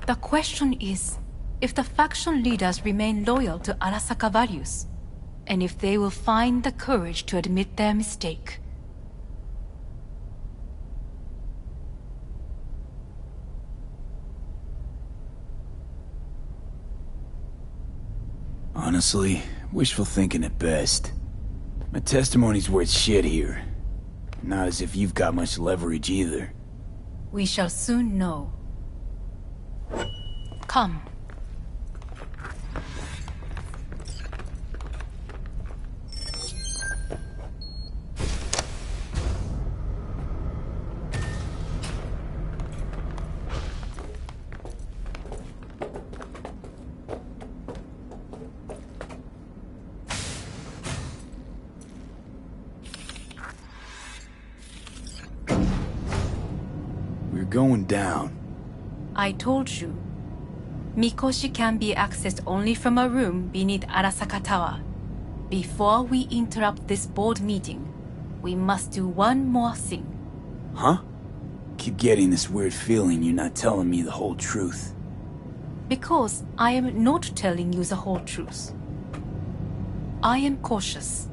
[SPEAKER 8] The question is, if the faction leaders remain loyal to Arasaka values, and if they will find the courage to admit their mistake.
[SPEAKER 6] Honestly, wishful thinking at best. My testimony's worth shit here. Not as if you've got much leverage either.
[SPEAKER 8] We shall soon know. Come.
[SPEAKER 6] We're going down.
[SPEAKER 8] I told you. Mikoshi can be accessed only from a room beneath Arasaka Tower. Before we interrupt this board meeting, we must do one more thing.
[SPEAKER 6] Huh? Keep getting this weird feeling you're not telling me the whole truth.
[SPEAKER 8] Because I am not telling you the whole truth. I am cautious.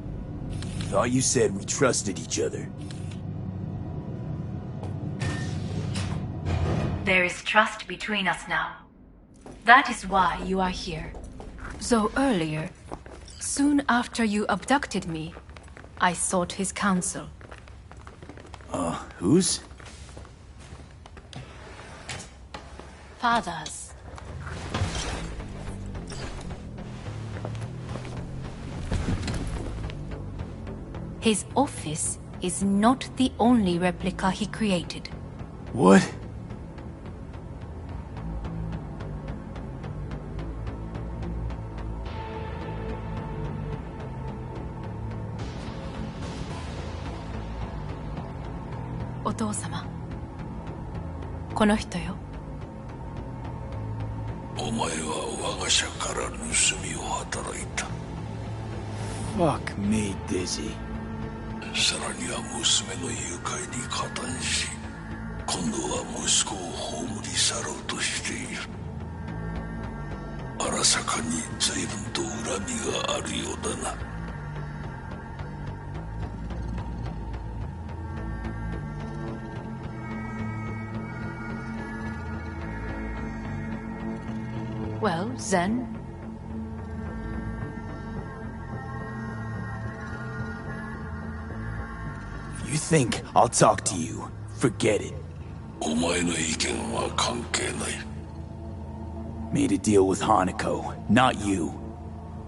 [SPEAKER 6] Thought you said we trusted each other.
[SPEAKER 8] There is trust between us now. That is why you are here. So earlier, soon after you abducted me, I sought his counsel.
[SPEAKER 6] Whose?
[SPEAKER 8] Father's. His office is not the only replica he created.
[SPEAKER 6] What?
[SPEAKER 8] Otou-sama. この人よ。
[SPEAKER 16] お前は我が社から盗みを働いた。
[SPEAKER 6] Fuck me, Dizzy.
[SPEAKER 16] さらには娘の誘拐に加担し、今度は息子を葬り去ろうとしている。荒坂に随分と恨みがあるようだな。
[SPEAKER 8] Well, Zen?
[SPEAKER 6] If you think I'll talk to you, forget it.
[SPEAKER 16] お前の意見は関係ない。
[SPEAKER 6] Made a deal with Hanako, not you.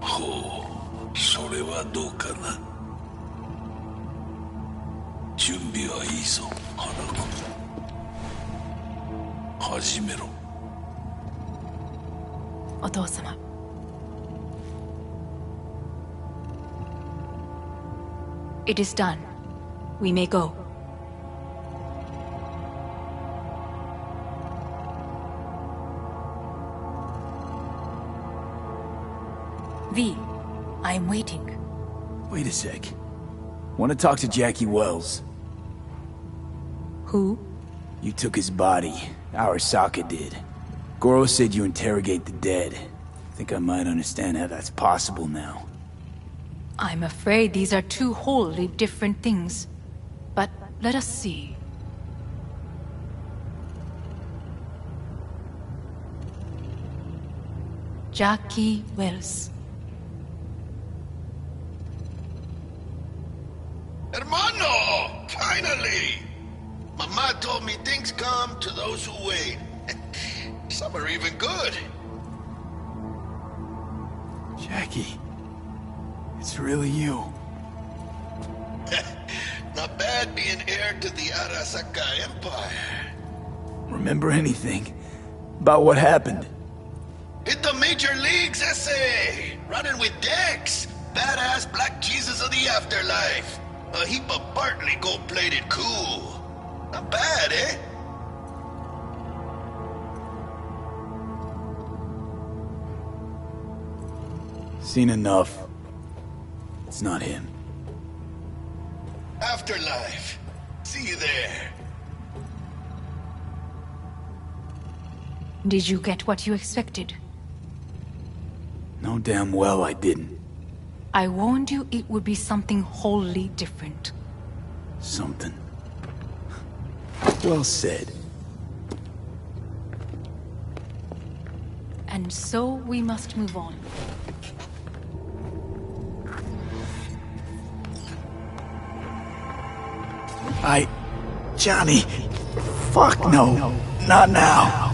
[SPEAKER 16] ほう、それはどうかな。準備はいいぞ、花子。始めろ。
[SPEAKER 8] お父様。It is done. We may go. V, I'm waiting.
[SPEAKER 6] Wait a sec. Want to talk to Jackie Wells.
[SPEAKER 8] Who?
[SPEAKER 6] You took his body. Arasaka did. Goro said you interrogate the dead. Think I might understand how that's possible now.
[SPEAKER 8] I'm afraid these are two wholly different things. But let us see. Jackie Wells.
[SPEAKER 16] Hermano! Finally! Mama told me things come to those who wait. Some are even good.
[SPEAKER 6] Jackie. It's really you.
[SPEAKER 16] Not bad being heir to the Arasaka Empire.
[SPEAKER 6] Remember anything about what happened?
[SPEAKER 16] Hit the major leagues, essay! Running with Dex! Badass black Jesus of the afterlife! A heap of partly gold-plated cool. Not bad, eh?
[SPEAKER 6] Seen enough. It's not him.
[SPEAKER 16] Afterlife. See you there.
[SPEAKER 8] Did you get what you expected?
[SPEAKER 6] No damn well I didn't.
[SPEAKER 8] I warned you it would be something wholly different.
[SPEAKER 6] Something. Well said.
[SPEAKER 8] And so we must move on.
[SPEAKER 6] Johnny. Fuck no. Not now.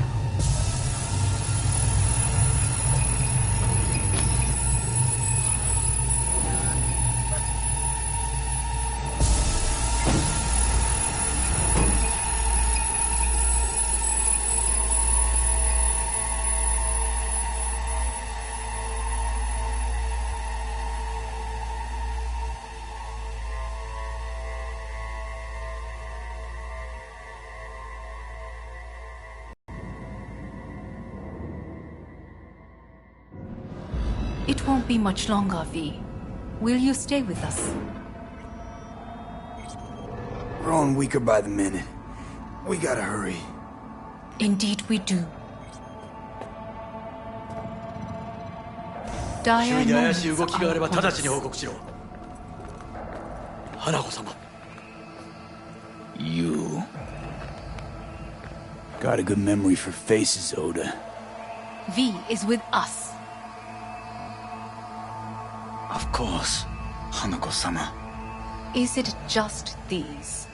[SPEAKER 8] It won't be much longer, V. Will you stay with us?
[SPEAKER 6] Growing weaker by the minute. We gotta hurry.
[SPEAKER 8] Indeed we do. Dire moments are upon us.
[SPEAKER 6] You... Got a good memory for faces, Oda.
[SPEAKER 8] V is with us.
[SPEAKER 12] Of course, Hanako-sama.
[SPEAKER 8] Is it just these?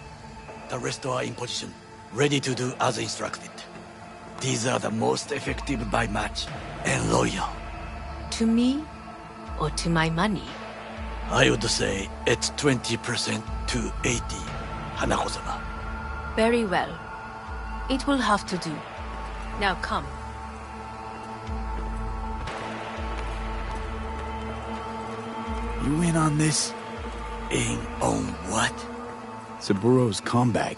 [SPEAKER 12] The rest are in position, ready to do as instructed. These are the most effective by match and loyal.
[SPEAKER 8] To me or to my money?
[SPEAKER 12] I would say it's 20% to 80, Hanako-sama.
[SPEAKER 8] Very well. It will have to do. Now come.
[SPEAKER 6] You in on this?
[SPEAKER 12] In on what?
[SPEAKER 6] Saburo's comeback.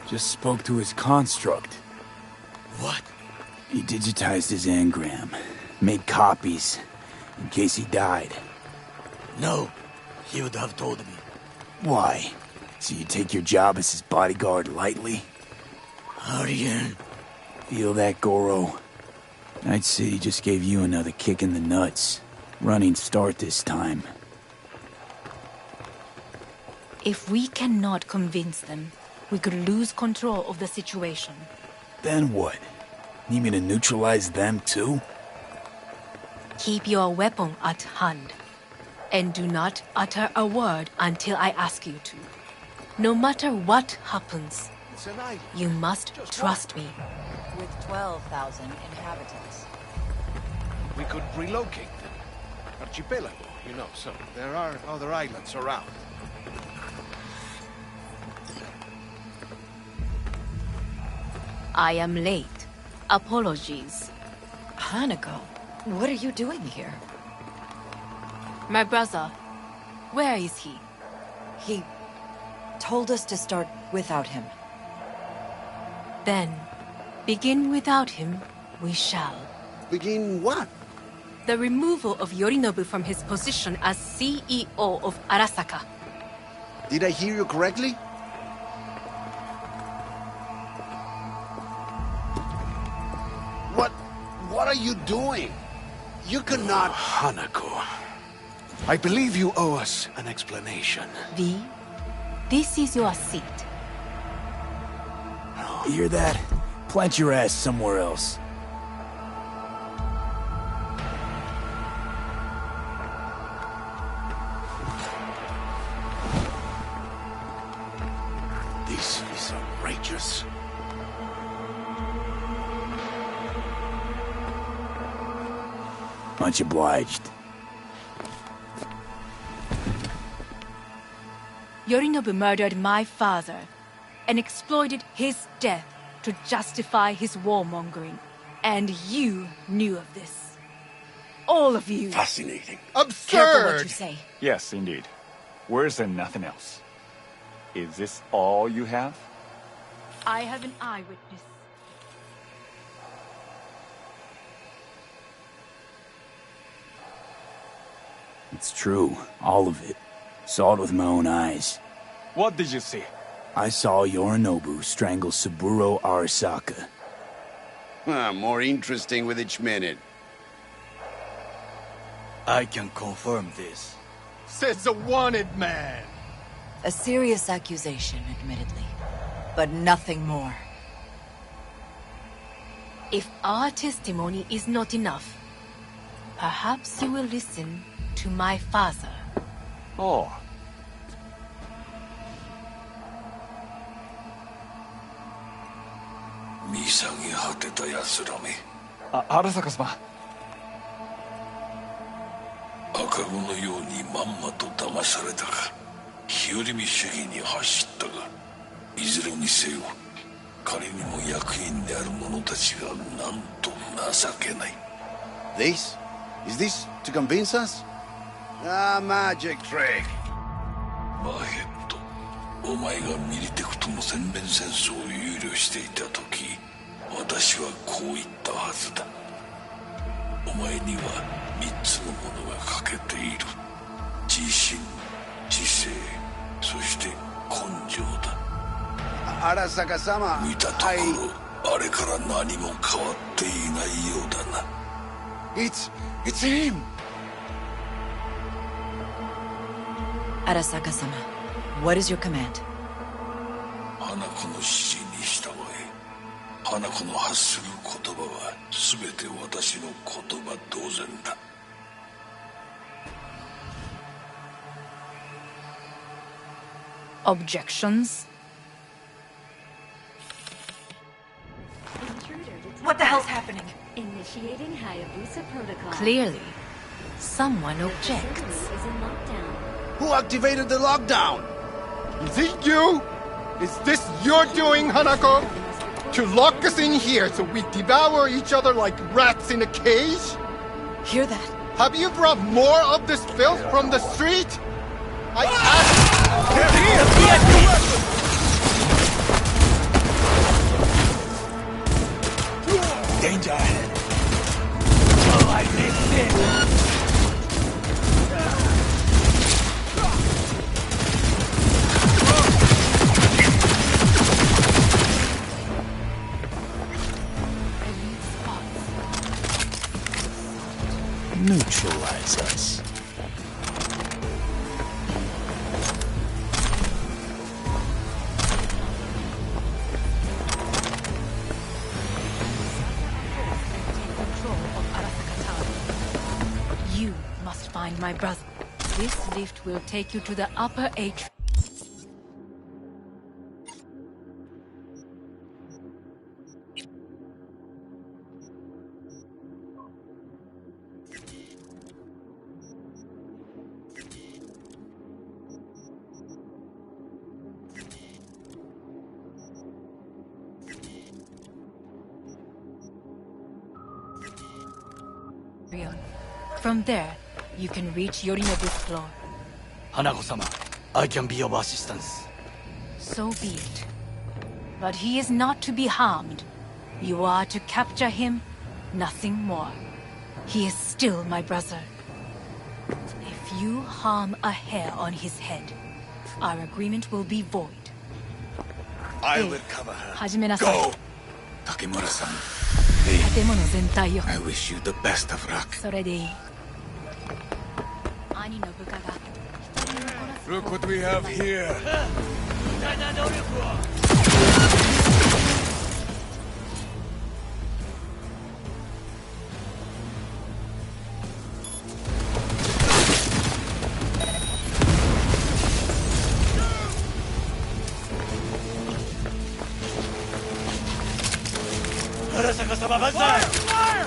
[SPEAKER 6] Just spoke to his construct.
[SPEAKER 12] What?
[SPEAKER 6] He digitized his engram. Made copies. In case he died.
[SPEAKER 12] No. He would have told me.
[SPEAKER 6] Why? So you take your job as his bodyguard lightly?
[SPEAKER 12] Aryan.
[SPEAKER 6] Feel that, Goro? Night City just gave you another kick in the nuts. Running start this time.
[SPEAKER 8] If we cannot convince them, we could lose control of the situation.
[SPEAKER 6] Then what? Need me to neutralize them too?
[SPEAKER 8] Keep your weapon at hand. And do not utter a word until I ask you to. No matter what happens, you must trust me.
[SPEAKER 17] With 12,000 inhabitants.
[SPEAKER 4] We could relocate them. Archipelago, you know, so there are other islands around.
[SPEAKER 8] I am late. Apologies.
[SPEAKER 17] Hanako, what are you doing here?
[SPEAKER 8] My brother, where is he?
[SPEAKER 17] He told us to start without him.
[SPEAKER 8] Then, begin without him, we shall.
[SPEAKER 4] Begin what?
[SPEAKER 8] The removal of Yorinobu from his position as CEO of Arasaka.
[SPEAKER 13] Did I hear you correctly? What are you doing? You cannot...
[SPEAKER 9] Hanako. I believe you owe us an explanation.
[SPEAKER 8] V, this is your seat.
[SPEAKER 6] You hear that? Plant your ass somewhere else.
[SPEAKER 9] This is outrageous.
[SPEAKER 6] Much obliged.
[SPEAKER 8] Yorinobu murdered my father and exploited his death to justify his warmongering. And you knew of this. All of you.
[SPEAKER 9] Fascinating.
[SPEAKER 18] Absurd!
[SPEAKER 8] Careful what you say.
[SPEAKER 19] Yes, indeed. Worse than nothing else. Is this all you have?
[SPEAKER 8] I have an eyewitness.
[SPEAKER 6] It's true, all of it. Saw it with my own eyes.
[SPEAKER 19] What did you see?
[SPEAKER 6] I saw Yorinobu strangle Saburo Arasaka.
[SPEAKER 16] More interesting with each minute.
[SPEAKER 12] I can confirm this.
[SPEAKER 18] Says the wanted man.
[SPEAKER 17] A serious accusation, admittedly. But nothing more.
[SPEAKER 8] If our testimony is not enough, perhaps you will listen to my father.
[SPEAKER 19] Oh. Arasaka-sama.
[SPEAKER 20] 赤子のようにまんまと騙されたか、日和見主義に走ったが、いずれにせよ、仮にも役員である者たちがなんと情けない。
[SPEAKER 13] This? Is this to convince us? Ah, magic trick.
[SPEAKER 20] マーヘッド、お前がミリテクとの全面戦争を憂慮していた時、私はこう言ったはずだ。お前には3つのものが欠けている。自信、知性、そして根性だ。
[SPEAKER 13] Arasaka-sama,
[SPEAKER 20] 見たところ、あれから何も変わっていないようだな。
[SPEAKER 13] It's him!
[SPEAKER 17] Arasaka-sama, what is your command?
[SPEAKER 20] 花子の指示に従え。花子の発する言葉は全て私の言葉同然だ。
[SPEAKER 8] Objections?
[SPEAKER 17] What the hell's happening?
[SPEAKER 15] Initiating Hayabusa protocol.
[SPEAKER 8] Clearly, someone objects.
[SPEAKER 13] Who activated the lockdown?
[SPEAKER 18] Is it you? Is this your doing, Hanako? To lock us in here so we devour each other like rats in a cage?
[SPEAKER 17] Hear that?
[SPEAKER 18] Have you brought more of this filth from the street? I asked...
[SPEAKER 12] Danger ahead. Oh, I missed it.
[SPEAKER 6] Neutralize us.
[SPEAKER 8] You must find my brother. This lift will take you to the upper atrium. From there, you can reach Yorinobu's floor.
[SPEAKER 12] Hanako-sama, I can be of assistance.
[SPEAKER 8] So be it. But he is not to be harmed. You are to capture him, nothing more. He is still my brother. If you harm a hair on his head, our agreement will be void.
[SPEAKER 20] I will cover her.
[SPEAKER 8] Go!
[SPEAKER 20] Takemura-san. I wish you the best of luck.
[SPEAKER 14] Look what we have here.
[SPEAKER 12] Arasaka-sama banzai! Fire!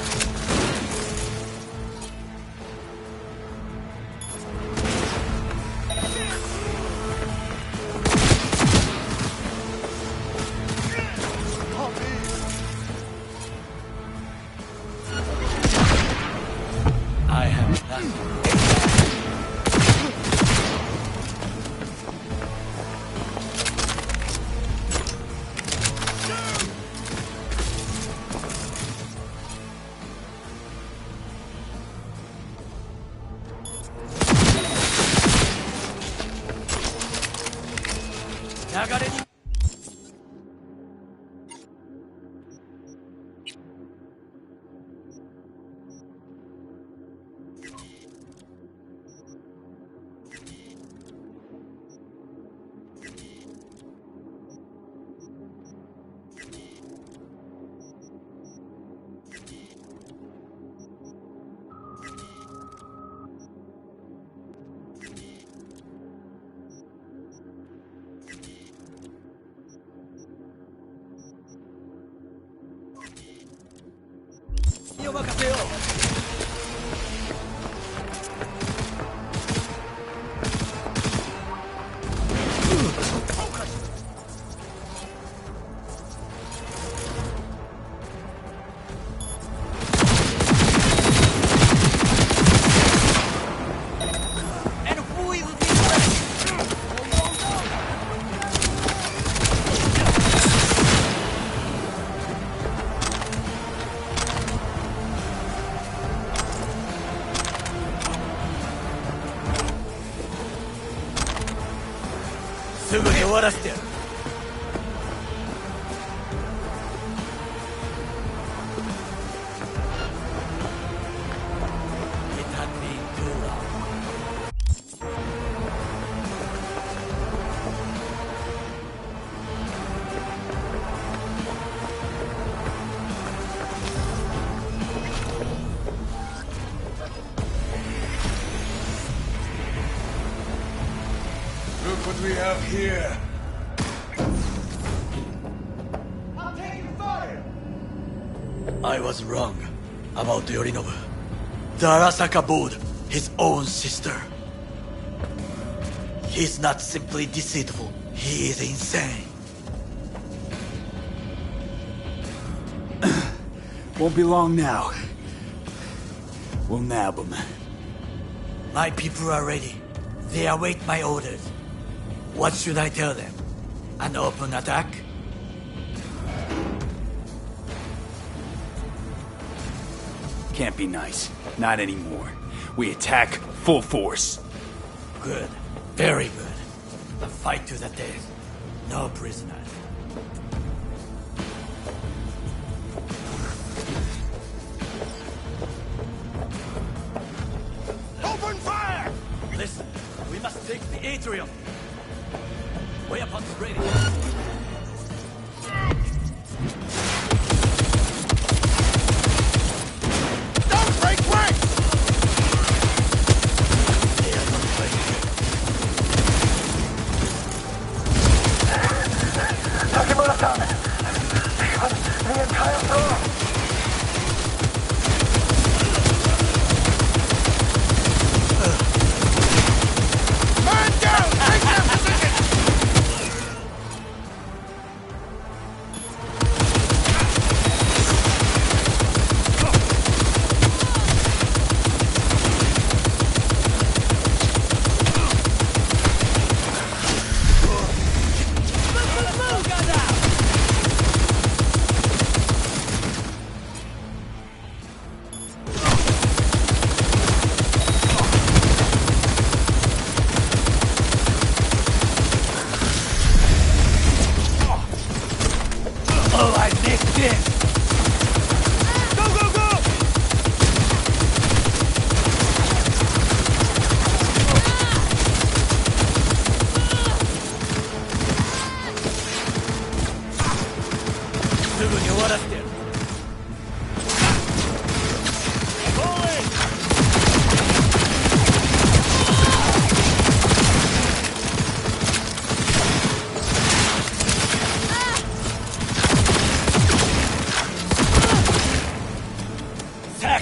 [SPEAKER 12] I have nothing.
[SPEAKER 14] Look what we have here.
[SPEAKER 12] I'm taking fire! I was wrong about Yorinobu. The Arasaka bowed his own sister. He's not simply deceitful, he is insane.
[SPEAKER 6] Won't be long now. We'll nab him.
[SPEAKER 12] My people are ready. They await my orders. What should I tell them? An open attack?
[SPEAKER 6] Can't be nice. Not anymore. We attack full force.
[SPEAKER 12] Good. Very good. A fight to the death. No prisoners.
[SPEAKER 14] Open fire!
[SPEAKER 12] Listen, we must take the atrium. Weapons ready.
[SPEAKER 14] Don't break ranks!
[SPEAKER 21] Takemura-san! The entire floor!
[SPEAKER 14] Man down!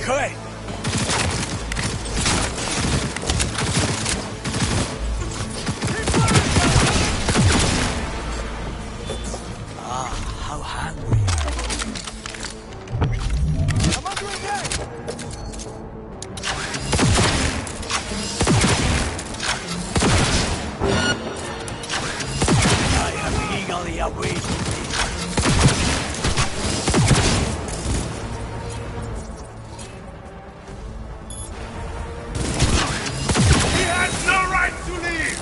[SPEAKER 12] away! How hungry.
[SPEAKER 21] I'm under attack!
[SPEAKER 12] I am eagerly awaiting thee.
[SPEAKER 14] He has no right to leave!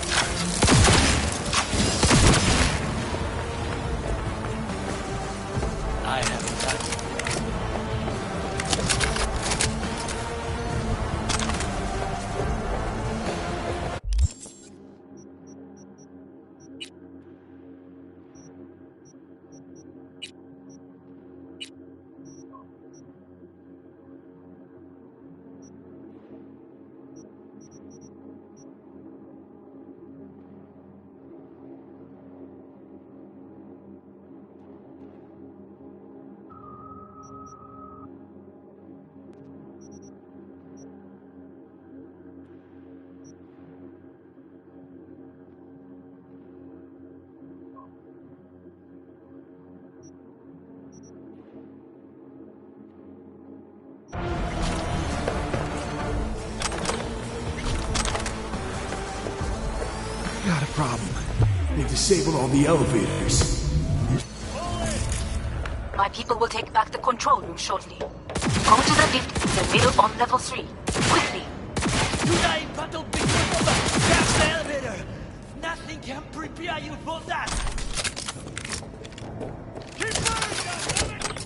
[SPEAKER 12] I have done it.
[SPEAKER 21] Got a problem. They've disabled all the elevators.
[SPEAKER 11] My people will take back the control room shortly. Go to the lift in the middle on level 3. Quickly!
[SPEAKER 12] Today, battle begins over. That's the elevator. Nothing can prepare you for that.
[SPEAKER 14] Keep firing, goddammit!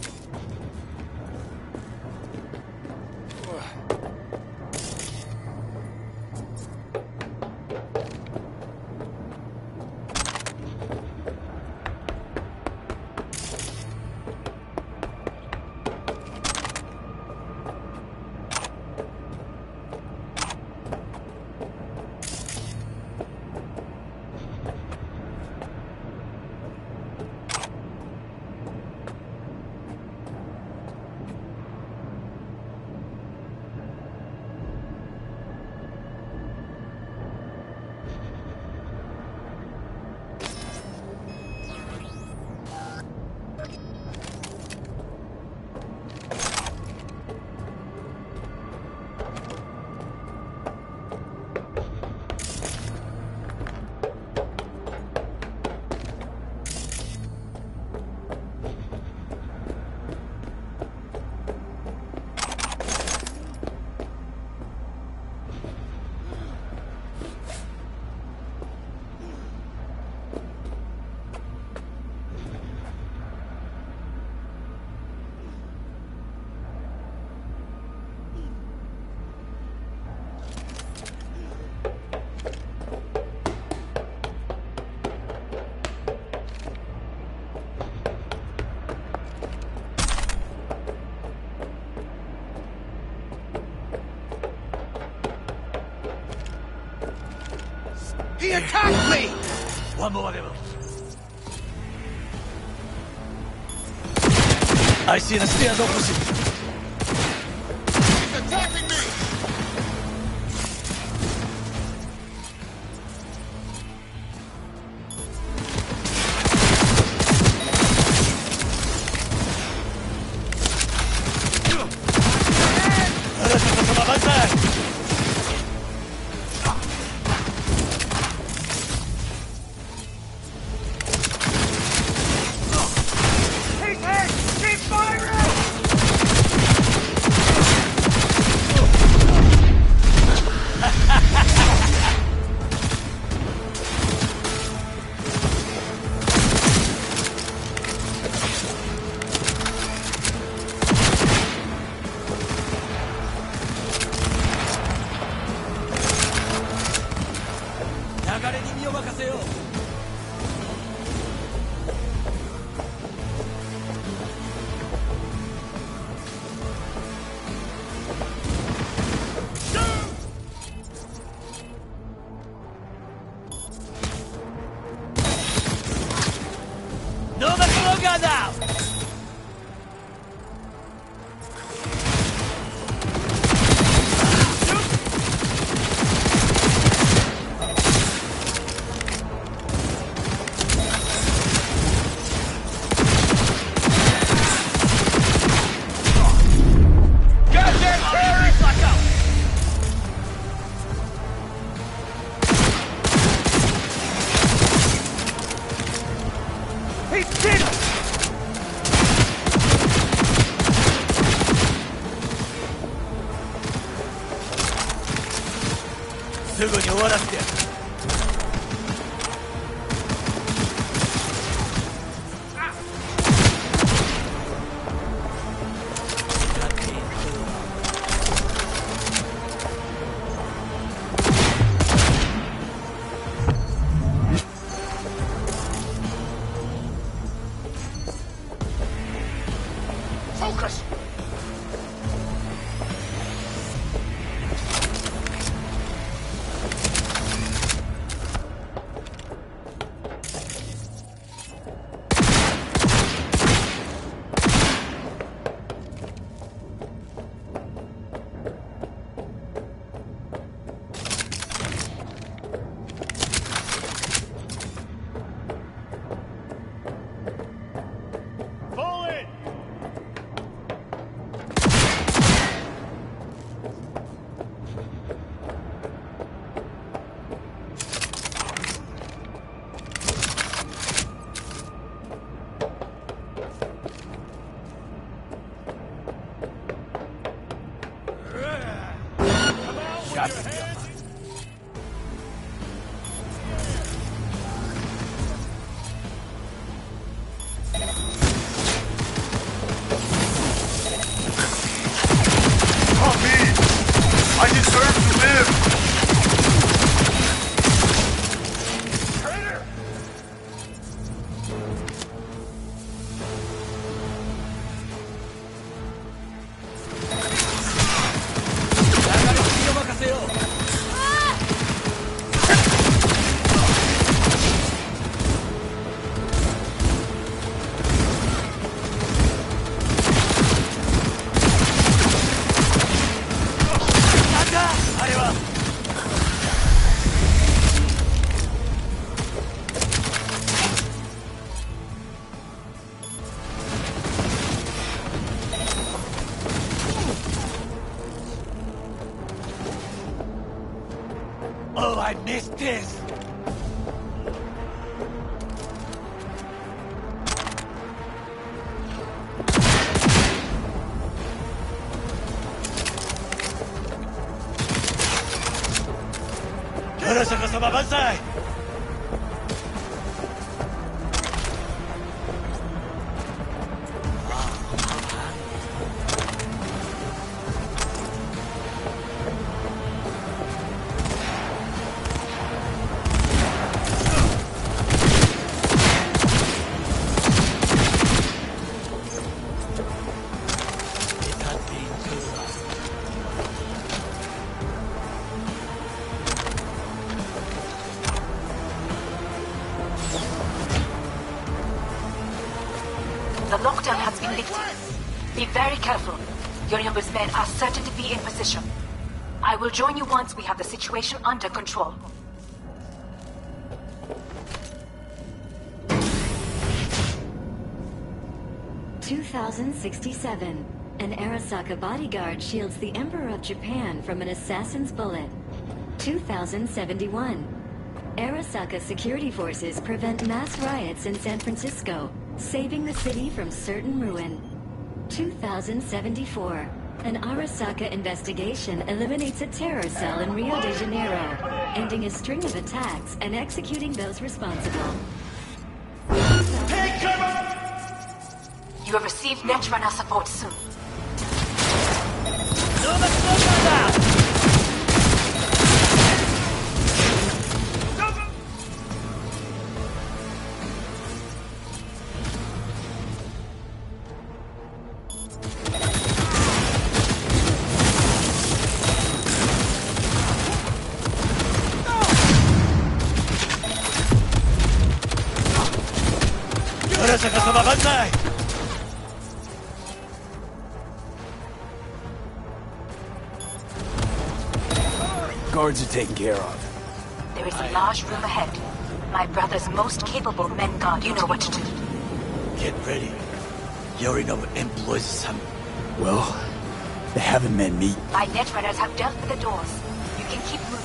[SPEAKER 13] He attacked me!
[SPEAKER 12] One more level. I see the stairs opposite.
[SPEAKER 14] He's attacking me! He's hit! Keep firing!
[SPEAKER 12] すぐに終わらせてやる。Oh, I missed this! Arasaka-sama Banzai!
[SPEAKER 11] The lockdown has been lifted. Be very careful. Yorinobu's men are certain to be in position. I will join you once we have the situation under control.
[SPEAKER 1] "2067. An Arasaka bodyguard shields the Emperor of Japan from an assassin's bullet. 2071. Arasaka security forces prevent mass riots in San Francisco, saving the city from certain ruin. 2074. An Arasaka investigation eliminates a terror cell in Rio de Janeiro, ending a string of attacks and executing those responsible.
[SPEAKER 11] Take cover! You have received Netrunner support soon.
[SPEAKER 12] Arasaka-sama Banzai!
[SPEAKER 6] Guards are taken care of.
[SPEAKER 11] There is a large room ahead. My brother's most capable men guard. You know what to do.
[SPEAKER 12] Get ready. Yorinobu employs some...
[SPEAKER 6] Well, they haven't met me.
[SPEAKER 11] My Netrunners have dealt with the doors. You can keep moving.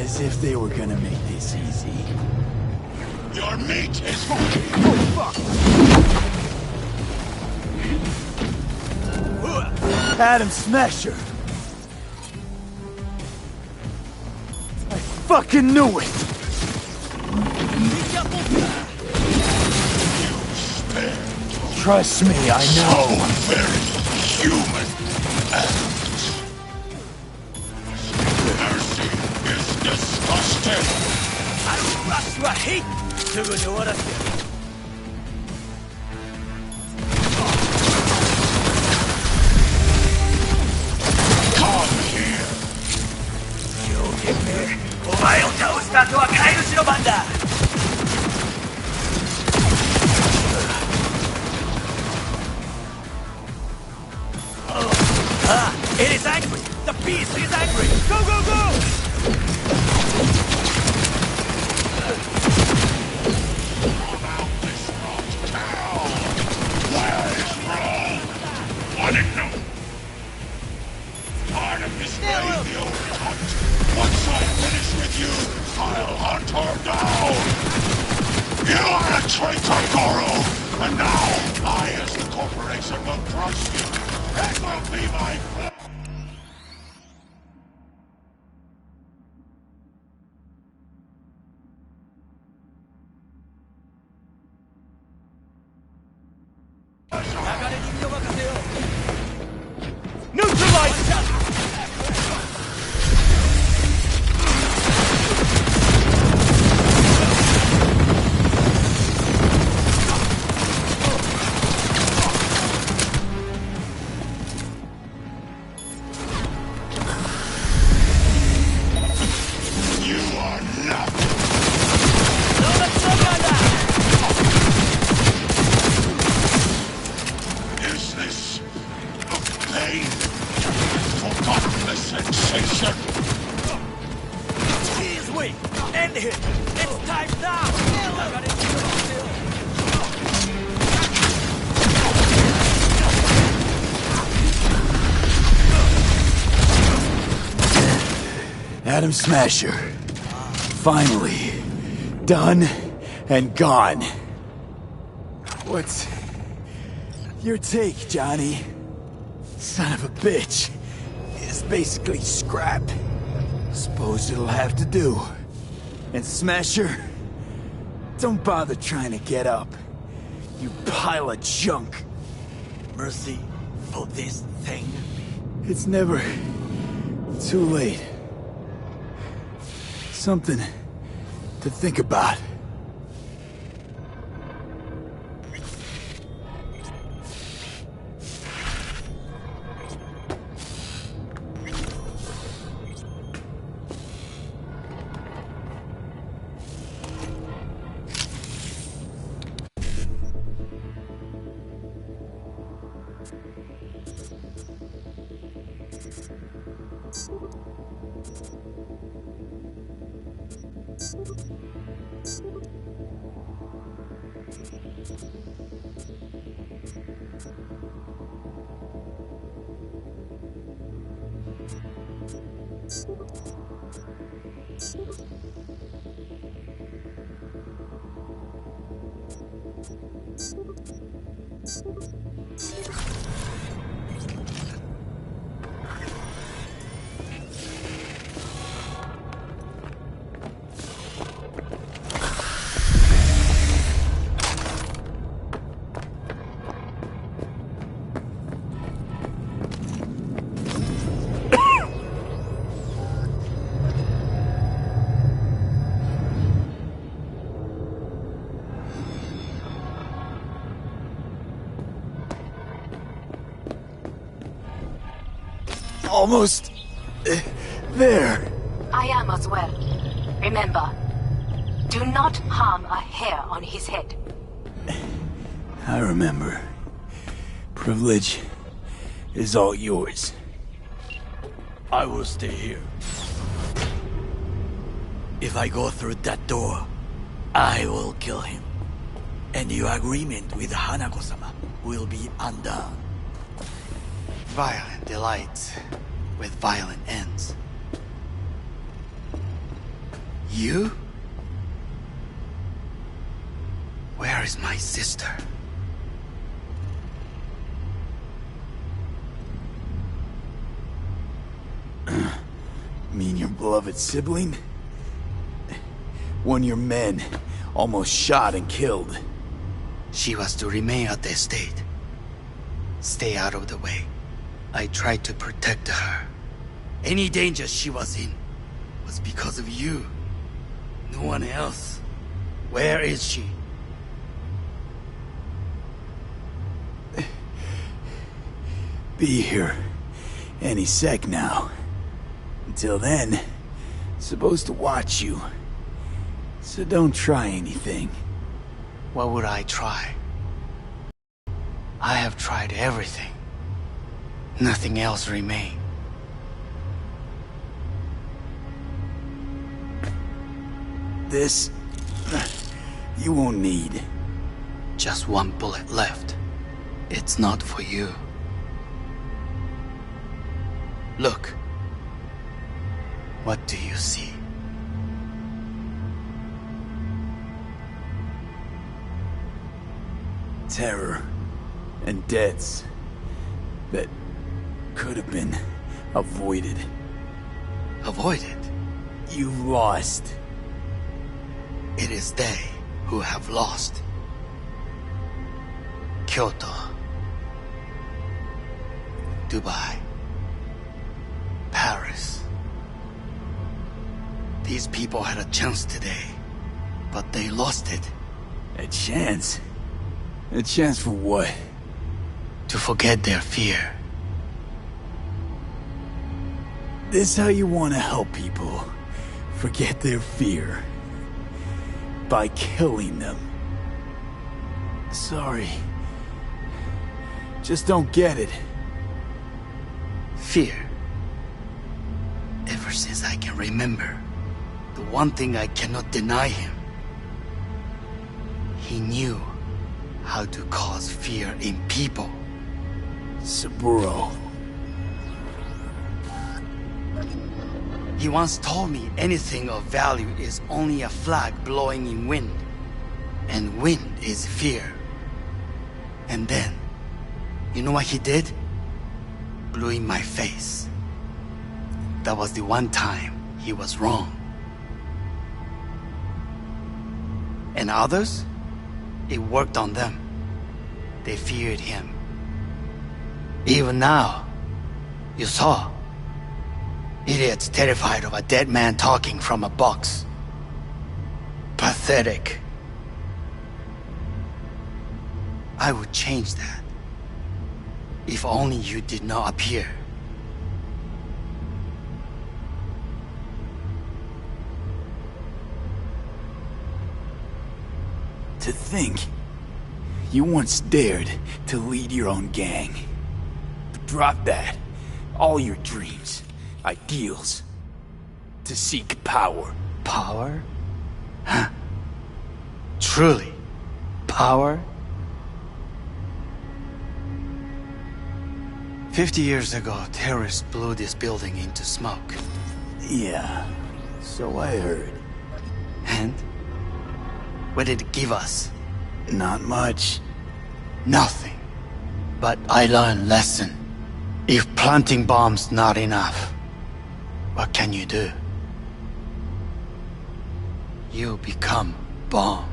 [SPEAKER 6] As if they were gonna make this easy.
[SPEAKER 16] Your meat is...
[SPEAKER 6] Oh, fuck! Adam Smasher! I fucking knew it! Trust me, I know.
[SPEAKER 16] So very human act. Mercy is disgusting. Come here.
[SPEAKER 12] It is angry! The beast is angry! Go, go, go!
[SPEAKER 16] Where is Rome? Want it now? Part of this grave, the old cunt. Once I finish with you, I'll hunt her down. You are a traitor, Goro. And now, I, as the corporation, will crush you. That will be my plan.
[SPEAKER 6] Adam Smasher. Finally. Done and gone. What's your take, Johnny? Son of a bitch. It's basically scrap. Suppose it'll have to do. And Smasher, don't bother trying to get up. You pile of junk.
[SPEAKER 12] Mercy for this thing.
[SPEAKER 6] It's never too late. Something to think about. Almost there.
[SPEAKER 11] I am as well. Remember, do not harm a hair on his head.
[SPEAKER 6] I remember. Privilege is all yours.
[SPEAKER 12] I will stay here. If I go through that door, I will kill him. And your agreement with Hanako-sama will be undone.
[SPEAKER 13] Violent delights with violent ends.
[SPEAKER 16] You? Where is my sister?
[SPEAKER 6] Mean your beloved sibling? One of your men almost shot and killed.
[SPEAKER 16] She was to remain at the estate. Stay out of the way. I tried to protect her. Any danger she was in was because of you. No one else. Where is she?
[SPEAKER 6] Be here any sec now. Until then, supposed to watch you. So don't try anything.
[SPEAKER 16] What would I try? I have tried everything. Nothing else remains.
[SPEAKER 6] This... you won't need.
[SPEAKER 16] Just one bullet left. It's not for you. Look. What do you see?
[SPEAKER 6] Terror and deaths that could have been avoided.
[SPEAKER 16] Avoided?
[SPEAKER 6] You've lost.
[SPEAKER 16] It is they who have lost. Kyoto. Dubai. Paris. These people had a chance today, but they lost it.
[SPEAKER 6] A chance? A chance for what?
[SPEAKER 16] To forget their fear.
[SPEAKER 6] This how you want to help people forget their fear? By killing them. Sorry. Just don't get it.
[SPEAKER 16] Fear. Ever since I can remember, the one thing I cannot deny him. He knew how to cause fear in people.
[SPEAKER 6] Saburo.
[SPEAKER 16] He once told me anything of value is only a flag blowing in wind. And wind is fear. And then, you know what he did? Blew in my face. That was the one time he was wrong. And others? It worked on them. They feared him. Even now, you saw. Idiots terrified of a dead man talking from a box. Pathetic. I would change that. If only you did not appear.
[SPEAKER 6] To think, you once dared to lead your own gang. But drop that. All your dreams, ideals. To seek power.
[SPEAKER 16] Power? Huh? Truly? Power? 50 years ago, terrorists blew this building into smoke.
[SPEAKER 6] Yeah, so I heard.
[SPEAKER 16] And? What did it give us?
[SPEAKER 6] Not much.
[SPEAKER 16] Nothing. But I learned lesson. If planting bombs not enough, what can you do? You become bomb.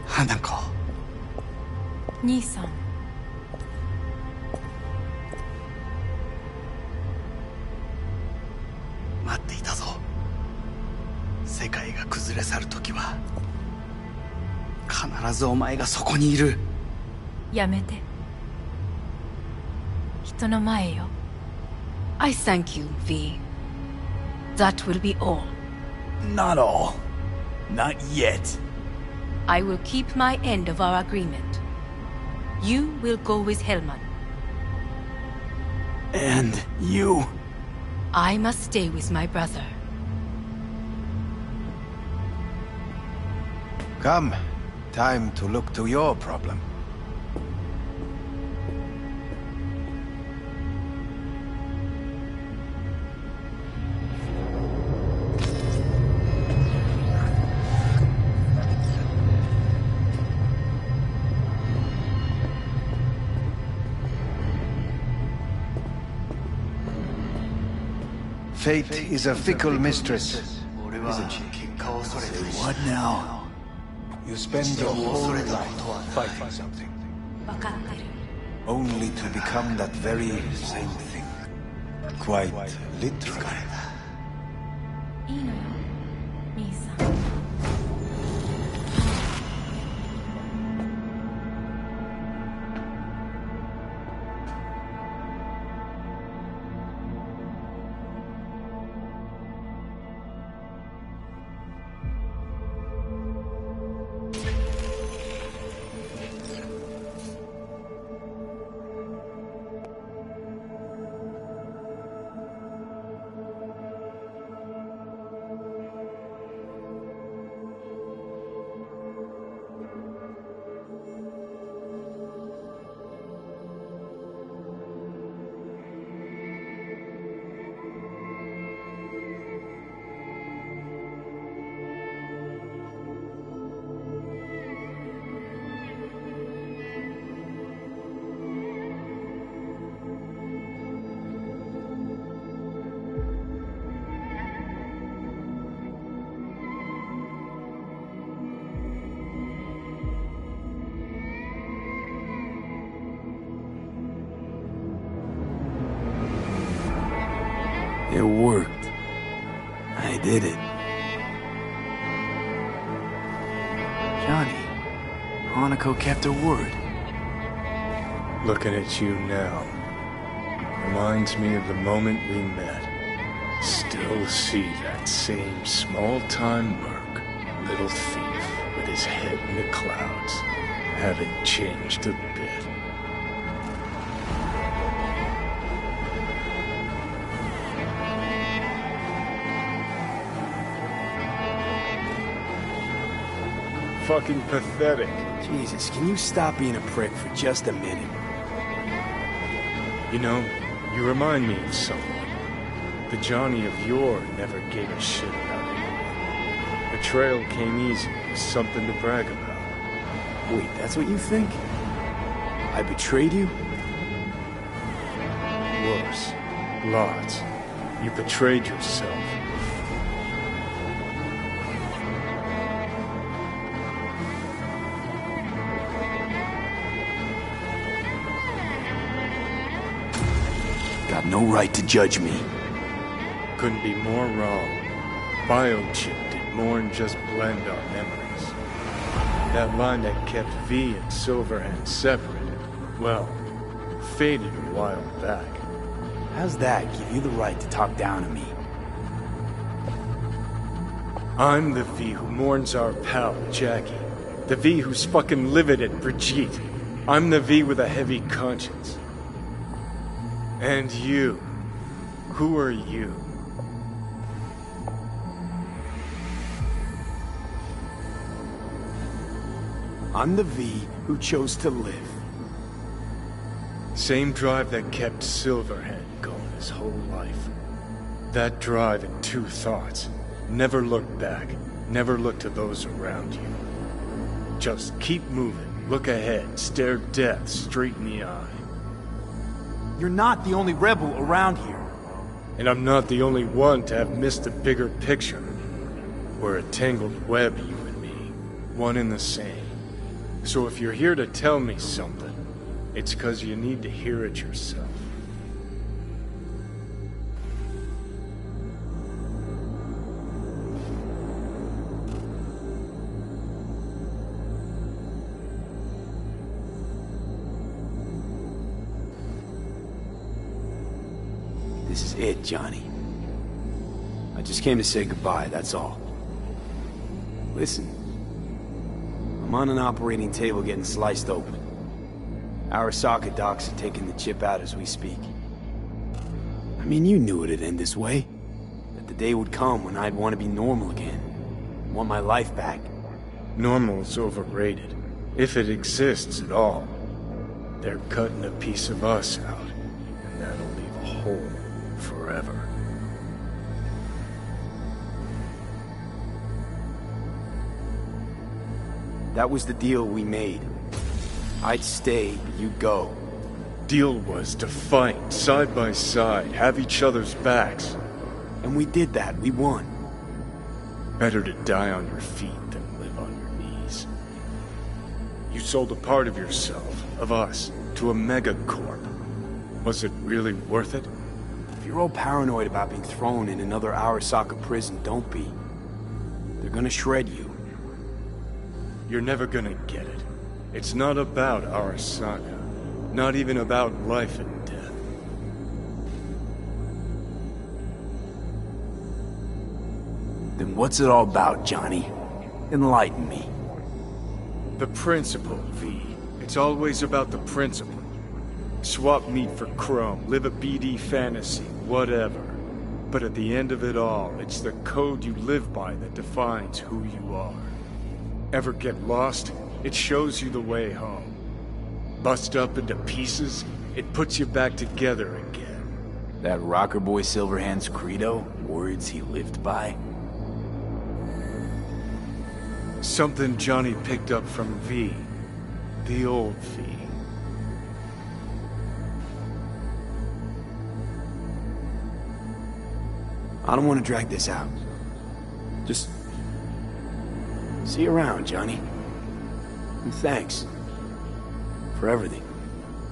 [SPEAKER 16] Hanako.
[SPEAKER 8] 兄さん。
[SPEAKER 16] 待っていたぞ。世界が崩れ去る時は必ずお前がそこにいる。
[SPEAKER 8] やめて。人の前よ。I thank you, V. That will be all.
[SPEAKER 6] Not all. Not yet.
[SPEAKER 8] I will keep my end of our agreement. You will go with Hellman.
[SPEAKER 6] And you?
[SPEAKER 8] I must stay with my brother.
[SPEAKER 13] Come. Time to look to your problem. Fate is a fickle mistress, isn't she?
[SPEAKER 9] Say what now?
[SPEAKER 13] You spend your whole life fighting something, only to become that very same thing. Quite literally.
[SPEAKER 6] It worked. I did it. Johnny, Hanako kept her word.
[SPEAKER 5] Looking at you now reminds me of the moment we met. Still see that same small-time merc, little thief with his head in the clouds. Haven't changed a bit. Fucking pathetic.
[SPEAKER 6] Jesus, can you stop being a prick for just a minute?
[SPEAKER 5] You know, you remind me of someone. The Johnny of yore never gave a shit about anything. Betrayal came easy, something to brag about.
[SPEAKER 6] Wait, that's what you think? I betrayed you?
[SPEAKER 5] Worse. Lots. You betrayed yourself.
[SPEAKER 6] Got no right to judge me.
[SPEAKER 5] Couldn't be more wrong. Biochip did more than just blend our memories. That line that kept V and Silverhand separated, well, faded a while back.
[SPEAKER 6] How's that give you the right to talk down to me?
[SPEAKER 5] I'm the V who mourns our pal, Jackie. The V who's fucking livid at Brigitte. I'm the V with a heavy conscience. And you. Who are you?
[SPEAKER 6] I'm the V who chose to live.
[SPEAKER 5] Same drive that kept Silverhand going his whole life. That drive and two thoughts. Never look back. Never look to those around you. Just keep moving. Look ahead. Stare death straight in the eye.
[SPEAKER 6] You're not the only rebel around here.
[SPEAKER 5] And I'm not the only one to have missed the bigger picture. We're a tangled web, you and me. One and the same. So if you're here to tell me something, it's 'cause you need to hear it yourself.
[SPEAKER 6] This is it, Johnny. I just came to say goodbye, that's all. Listen. I'm on an operating table getting sliced open. Arasaka docs are taking the chip out as we speak. I mean, you knew it'd end this way. That the day would come when I'd want to be normal again. Want my life back.
[SPEAKER 5] Normal is overrated. If it exists at all. They're cutting a piece of us out. And that'll leave a hole forever.
[SPEAKER 6] That was the deal we made. I'd stay, you'd go.
[SPEAKER 5] Deal was to fight, side by side, have each other's backs.
[SPEAKER 6] And we did that. We won.
[SPEAKER 5] Better to die on your feet than live on your knees. You sold a part of yourself, of us, to a megacorp. Was it really worth it?
[SPEAKER 6] If you're all paranoid about being thrown in another Arasaka prison, don't be. They're gonna shred you.
[SPEAKER 5] You're never gonna get it. It's not about Arasaka. Not even about life and death.
[SPEAKER 6] Then what's it all about, Johnny? Enlighten me.
[SPEAKER 5] The principle, V. It's always about the principle. Swap meat for chrome, live a BD fantasy, whatever. But at the end of it all, it's the code you live by that defines who you are. Ever get lost? It shows you the way home. Bust up into pieces, it puts you back together again.
[SPEAKER 6] That rocker boy Silverhand's credo? Words he lived by?
[SPEAKER 5] Something Johnny picked up from V. The old V.
[SPEAKER 6] I don't want to drag this out. Just... see you around, Johnny. And thanks. For everything.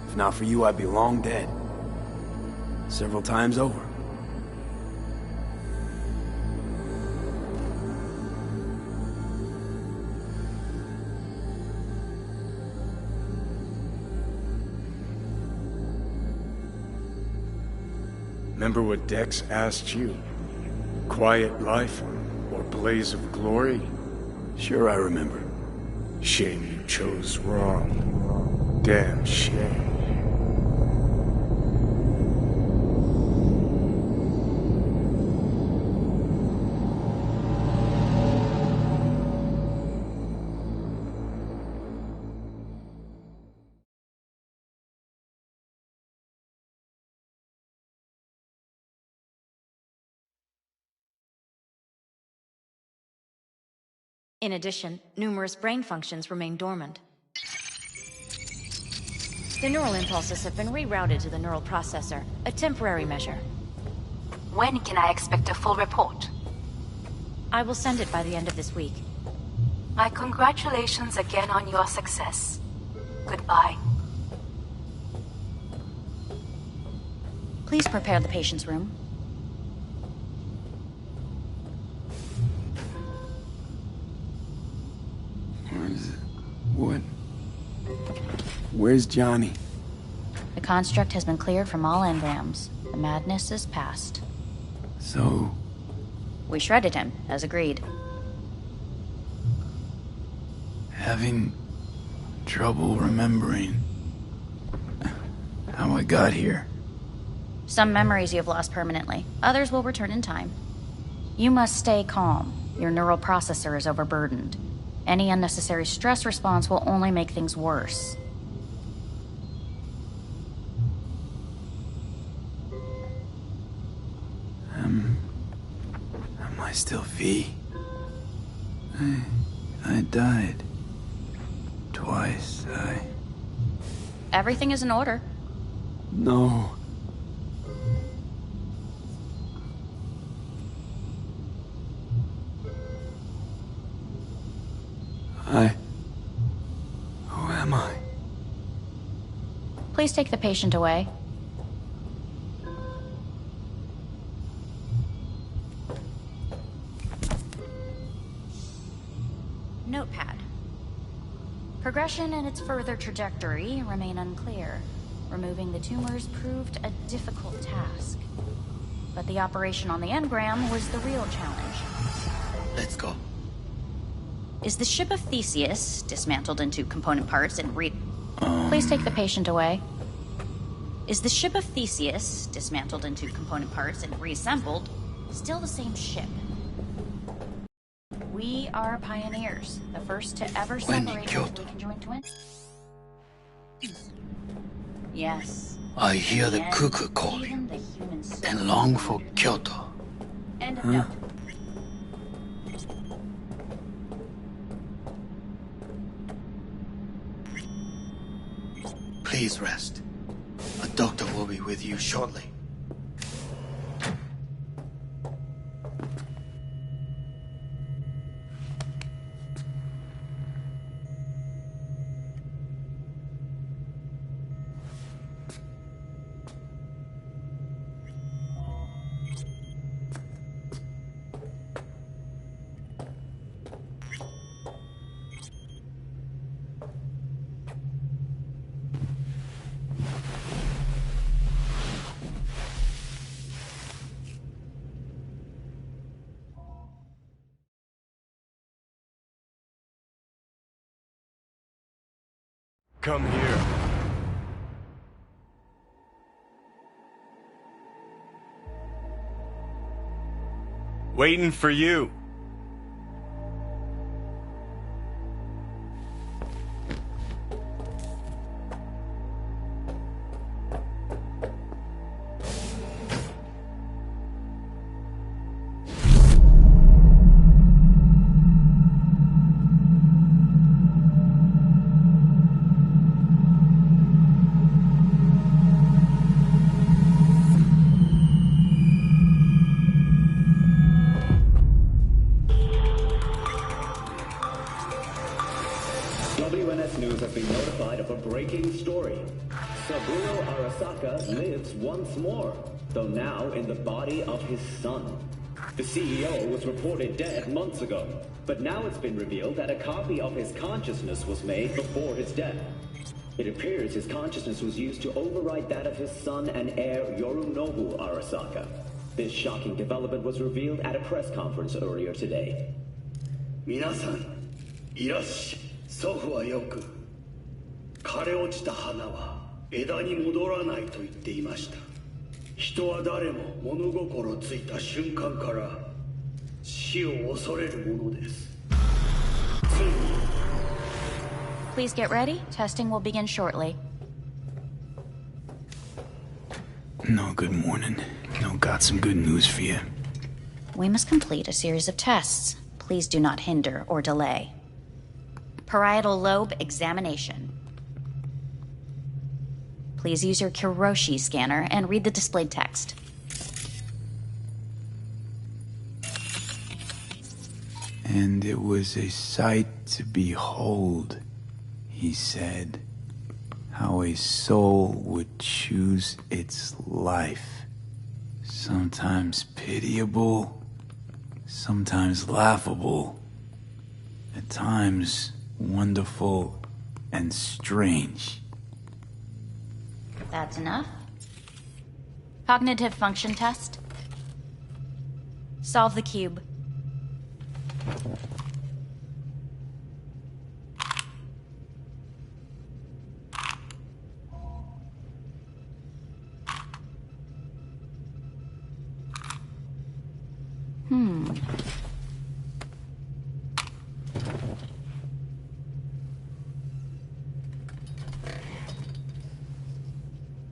[SPEAKER 6] If not for you, I'd be long dead. Several times over.
[SPEAKER 5] Remember what Dex asked you? Quiet life or blaze of glory?
[SPEAKER 6] Sure I remember.
[SPEAKER 5] Shame you chose wrong. Damn shame.
[SPEAKER 15] In addition, numerous brain functions remain dormant. The neural impulses have been rerouted to the neural processor, a temporary measure.
[SPEAKER 11] When can I expect a full report?
[SPEAKER 15] I will send it by the end of this week.
[SPEAKER 11] My congratulations again on your success. Goodbye.
[SPEAKER 15] Please prepare the patient's room.
[SPEAKER 6] What? Where's Johnny?
[SPEAKER 15] The construct has been cleared from all engrams. The madness is past.
[SPEAKER 6] So...
[SPEAKER 15] we shredded him, as agreed.
[SPEAKER 6] having trouble remembering how I got here.
[SPEAKER 15] Some memories you have lost permanently. Others will return in time. You must stay calm. Your neural processor is overburdened. Any unnecessary stress response will only make things worse.
[SPEAKER 6] Am I still V? I died. Twice,
[SPEAKER 15] Everything is in order.
[SPEAKER 6] No. Who am I?
[SPEAKER 15] Please take the patient away. Notepad. Progression and its further trajectory remain unclear. Removing the tumors proved a difficult task. But the operation on the engram was the real challenge.
[SPEAKER 12] Let's go.
[SPEAKER 15] Is the ship of Theseus dismantled into component parts and Please take the patient away. Is the ship of Theseus dismantled into component parts and reassembled still the same ship? We are pioneers, the first to ever separate conjoined twins. Yes.
[SPEAKER 12] I hear the cuckoo calling and long for Kyoto.
[SPEAKER 15] End of note.
[SPEAKER 12] Please rest. A doctor will be with you shortly.
[SPEAKER 5] come here. Waiting for you.
[SPEAKER 3] WNS News has been notified of a breaking story. Saburo Arasaka lives once more, though now in the body of his son. The CEO was reported dead months ago, but now it's been revealed that a copy of his consciousness was made before his death. It appears his consciousness was used to override that of his son and heir Yorinobu Arasaka. This shocking development was revealed at a press conference earlier today.
[SPEAKER 16] 皆さん、いらっしゃい。祖父はよく、枯れ落ちた花は枝に戻らないと言っていました。人は誰も物心ついた瞬間から死を恐れるものです。ついに
[SPEAKER 15] Please get ready. Testing will begin shortly.
[SPEAKER 6] No, good morning. No, got some good news for you.
[SPEAKER 15] We must complete a series of tests. Please do not hinder or delay. Parietal lobe examination. Please use your Kiroshi scanner and read the displayed text.
[SPEAKER 6] And it was a sight to behold, he said, how a soul would choose its life. Sometimes pitiable, sometimes laughable, at times wonderful and strange.
[SPEAKER 15] That's enough. Cognitive function test. Solve the cube.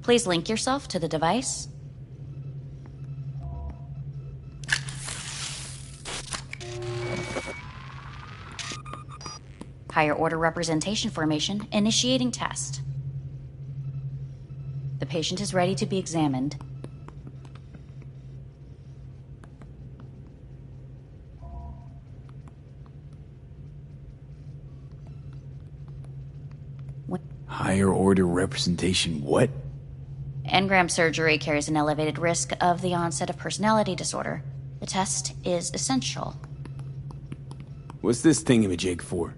[SPEAKER 15] Please link yourself to the device. Higher order representation formation, initiating test. The patient is ready to be examined.
[SPEAKER 6] Higher order representation what?
[SPEAKER 15] Engram surgery carries an elevated risk of the onset of personality disorder. The test is essential.
[SPEAKER 6] What's this thingamajig for?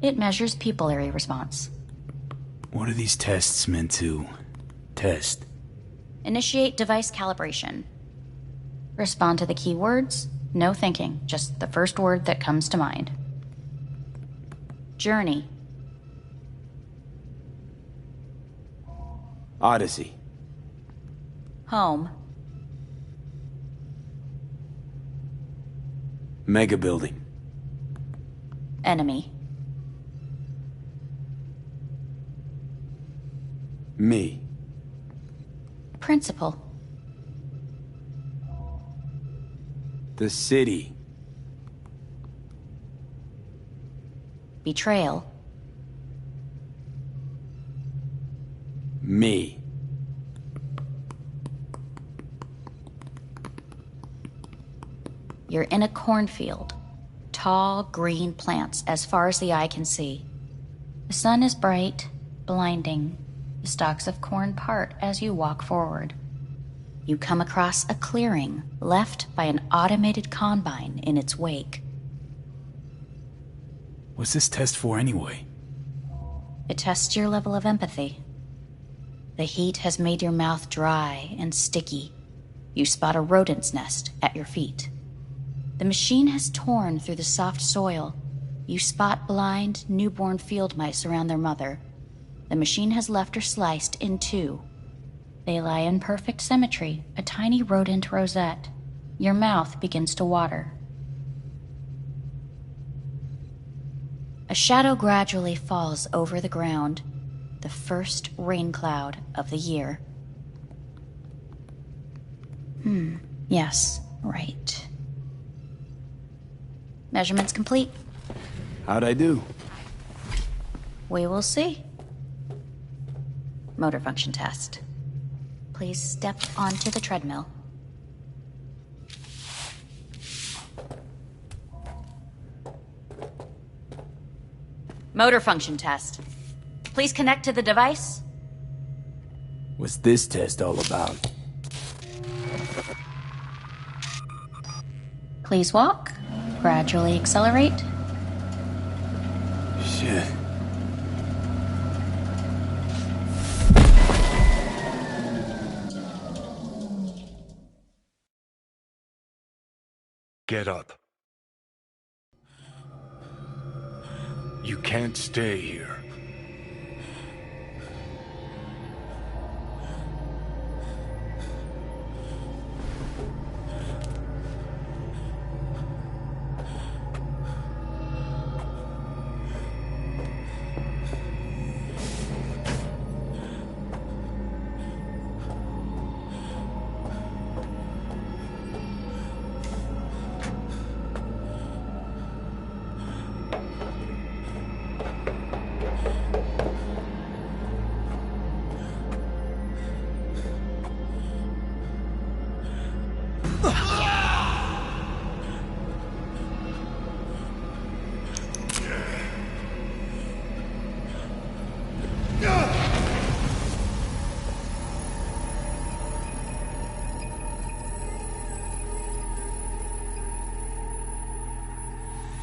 [SPEAKER 15] It measures pupillary response.
[SPEAKER 6] What are these tests meant to test?
[SPEAKER 15] Initiate device calibration. Respond to the keywords. No thinking, just the first word that comes to mind. Journey.
[SPEAKER 6] Odyssey.
[SPEAKER 15] Home.
[SPEAKER 6] Mega building.
[SPEAKER 15] Enemy.
[SPEAKER 6] Me.
[SPEAKER 15] Principal.
[SPEAKER 6] The city.
[SPEAKER 15] Betrayal.
[SPEAKER 6] Me.
[SPEAKER 15] You're in a cornfield. Tall, green plants as far as the eye can see. The sun is bright, blinding. The stalks of corn part as you walk forward. You come across a clearing left by an automated combine in its wake.
[SPEAKER 6] What's this test for anyway?
[SPEAKER 15] It tests your level of empathy. The heat has made your mouth dry and sticky. You spot a rodent's nest at your feet. The machine has torn through the soft soil. You spot blind, newborn field mice around their mother. The machine has left her sliced in two. They lie in perfect symmetry, a tiny rodent rosette. Your mouth begins to water. A shadow gradually falls over the ground, the first rain cloud of the year. Yes, right. Measurements complete.
[SPEAKER 6] How'd I do?
[SPEAKER 15] We will see. Motor function test. Please step onto the treadmill. Motor function test. Please connect to the device.
[SPEAKER 6] What's this test all about?
[SPEAKER 15] Please walk. Gradually accelerate.
[SPEAKER 6] Shit.
[SPEAKER 5] Get up. You can't stay here.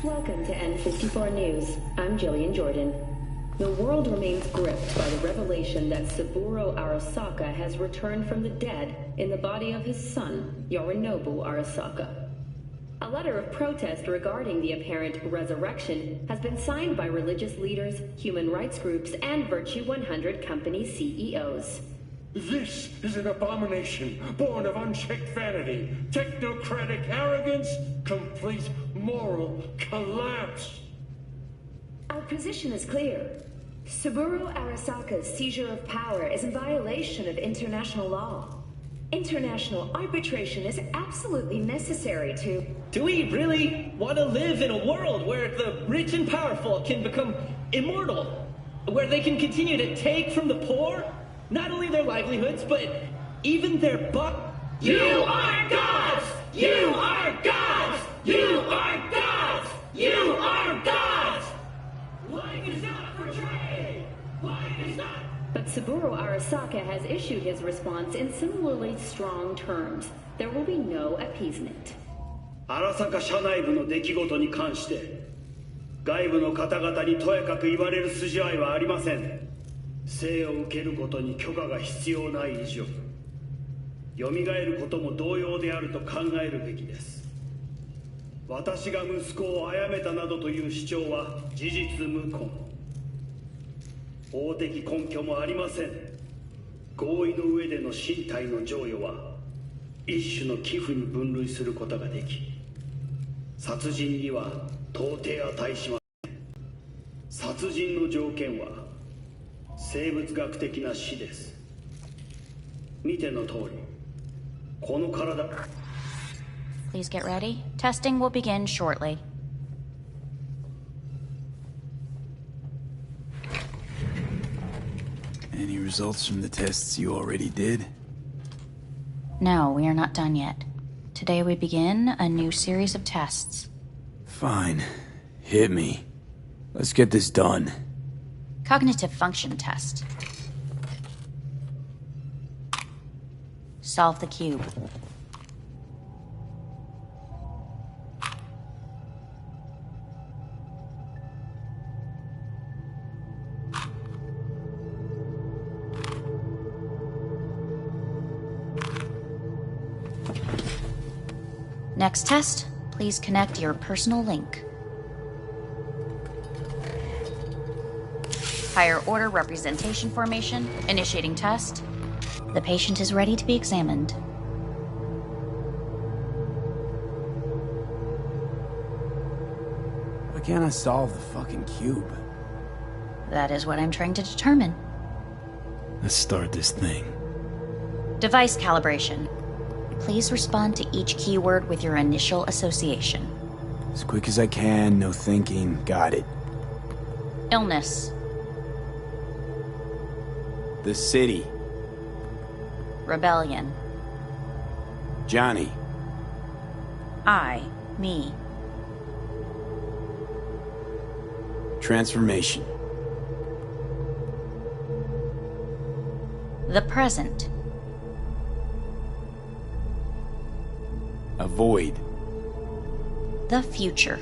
[SPEAKER 7] Welcome to N54 News. I'm Jillian Jordan. The world remains gripped by the revelation that Saburo Arasaka has returned from the dead in the body of his son, Yorinobu Arasaka. A letter of protest regarding the apparent resurrection has been signed by religious leaders, human rights groups, and Virtue 100 company CEOs.
[SPEAKER 14] This is an abomination born of unchecked vanity, technocratic arrogance, complete moral collapse.
[SPEAKER 7] Our position is clear. Saburo Arasaka's seizure of power is in violation of international law. International arbitration is absolutely necessary to...
[SPEAKER 22] Do we really want to live in a world where the rich and powerful can become immortal? Where they can continue to take from the poor? Not only their livelihoods, but even their
[SPEAKER 16] You are gods! You are gods! You are gods! You are gods! Life is not for trade! Life is not...
[SPEAKER 7] But Saburo Arasaka has issued his response in similarly strong terms. There will be no appeasement.
[SPEAKER 2] 荒坂社内部の出来事に関して外部の方々にとやかく言われる筋合いはありません。生を受けることに許可が必要ない以上、蘇ることも同様であると考えるべきです。私が息子を殺めたなどという主張は事実無根。法的根拠もありません。合意の上での身体の贈与は一種の寄付に分類することができ、殺人には到底値しません。殺人の条件は生物学的な死です。見ての通り、この体。
[SPEAKER 15] Please get ready. Testing will begin shortly.
[SPEAKER 6] Any results from the tests you already did?
[SPEAKER 15] No, we are not done yet. Today we begin a new series of tests.
[SPEAKER 6] Fine. Hit me. Let's get this done.
[SPEAKER 15] Cognitive function test. Solve the cube. Next test, please connect your personal link. Higher order representation formation. Initiating test. The patient is ready to be examined.
[SPEAKER 6] Why can't I solve the fucking cube?
[SPEAKER 15] That is what I'm trying to determine.
[SPEAKER 6] Let's start this thing.
[SPEAKER 15] Device calibration. Please respond to each keyword with your initial association.
[SPEAKER 6] As quick as I can, no thinking. Got it.
[SPEAKER 15] Illness.
[SPEAKER 6] The city.
[SPEAKER 15] Rebellion.
[SPEAKER 6] Johnny.
[SPEAKER 15] Me.
[SPEAKER 6] Transformation.
[SPEAKER 15] The present.
[SPEAKER 6] Avoid.
[SPEAKER 15] The future.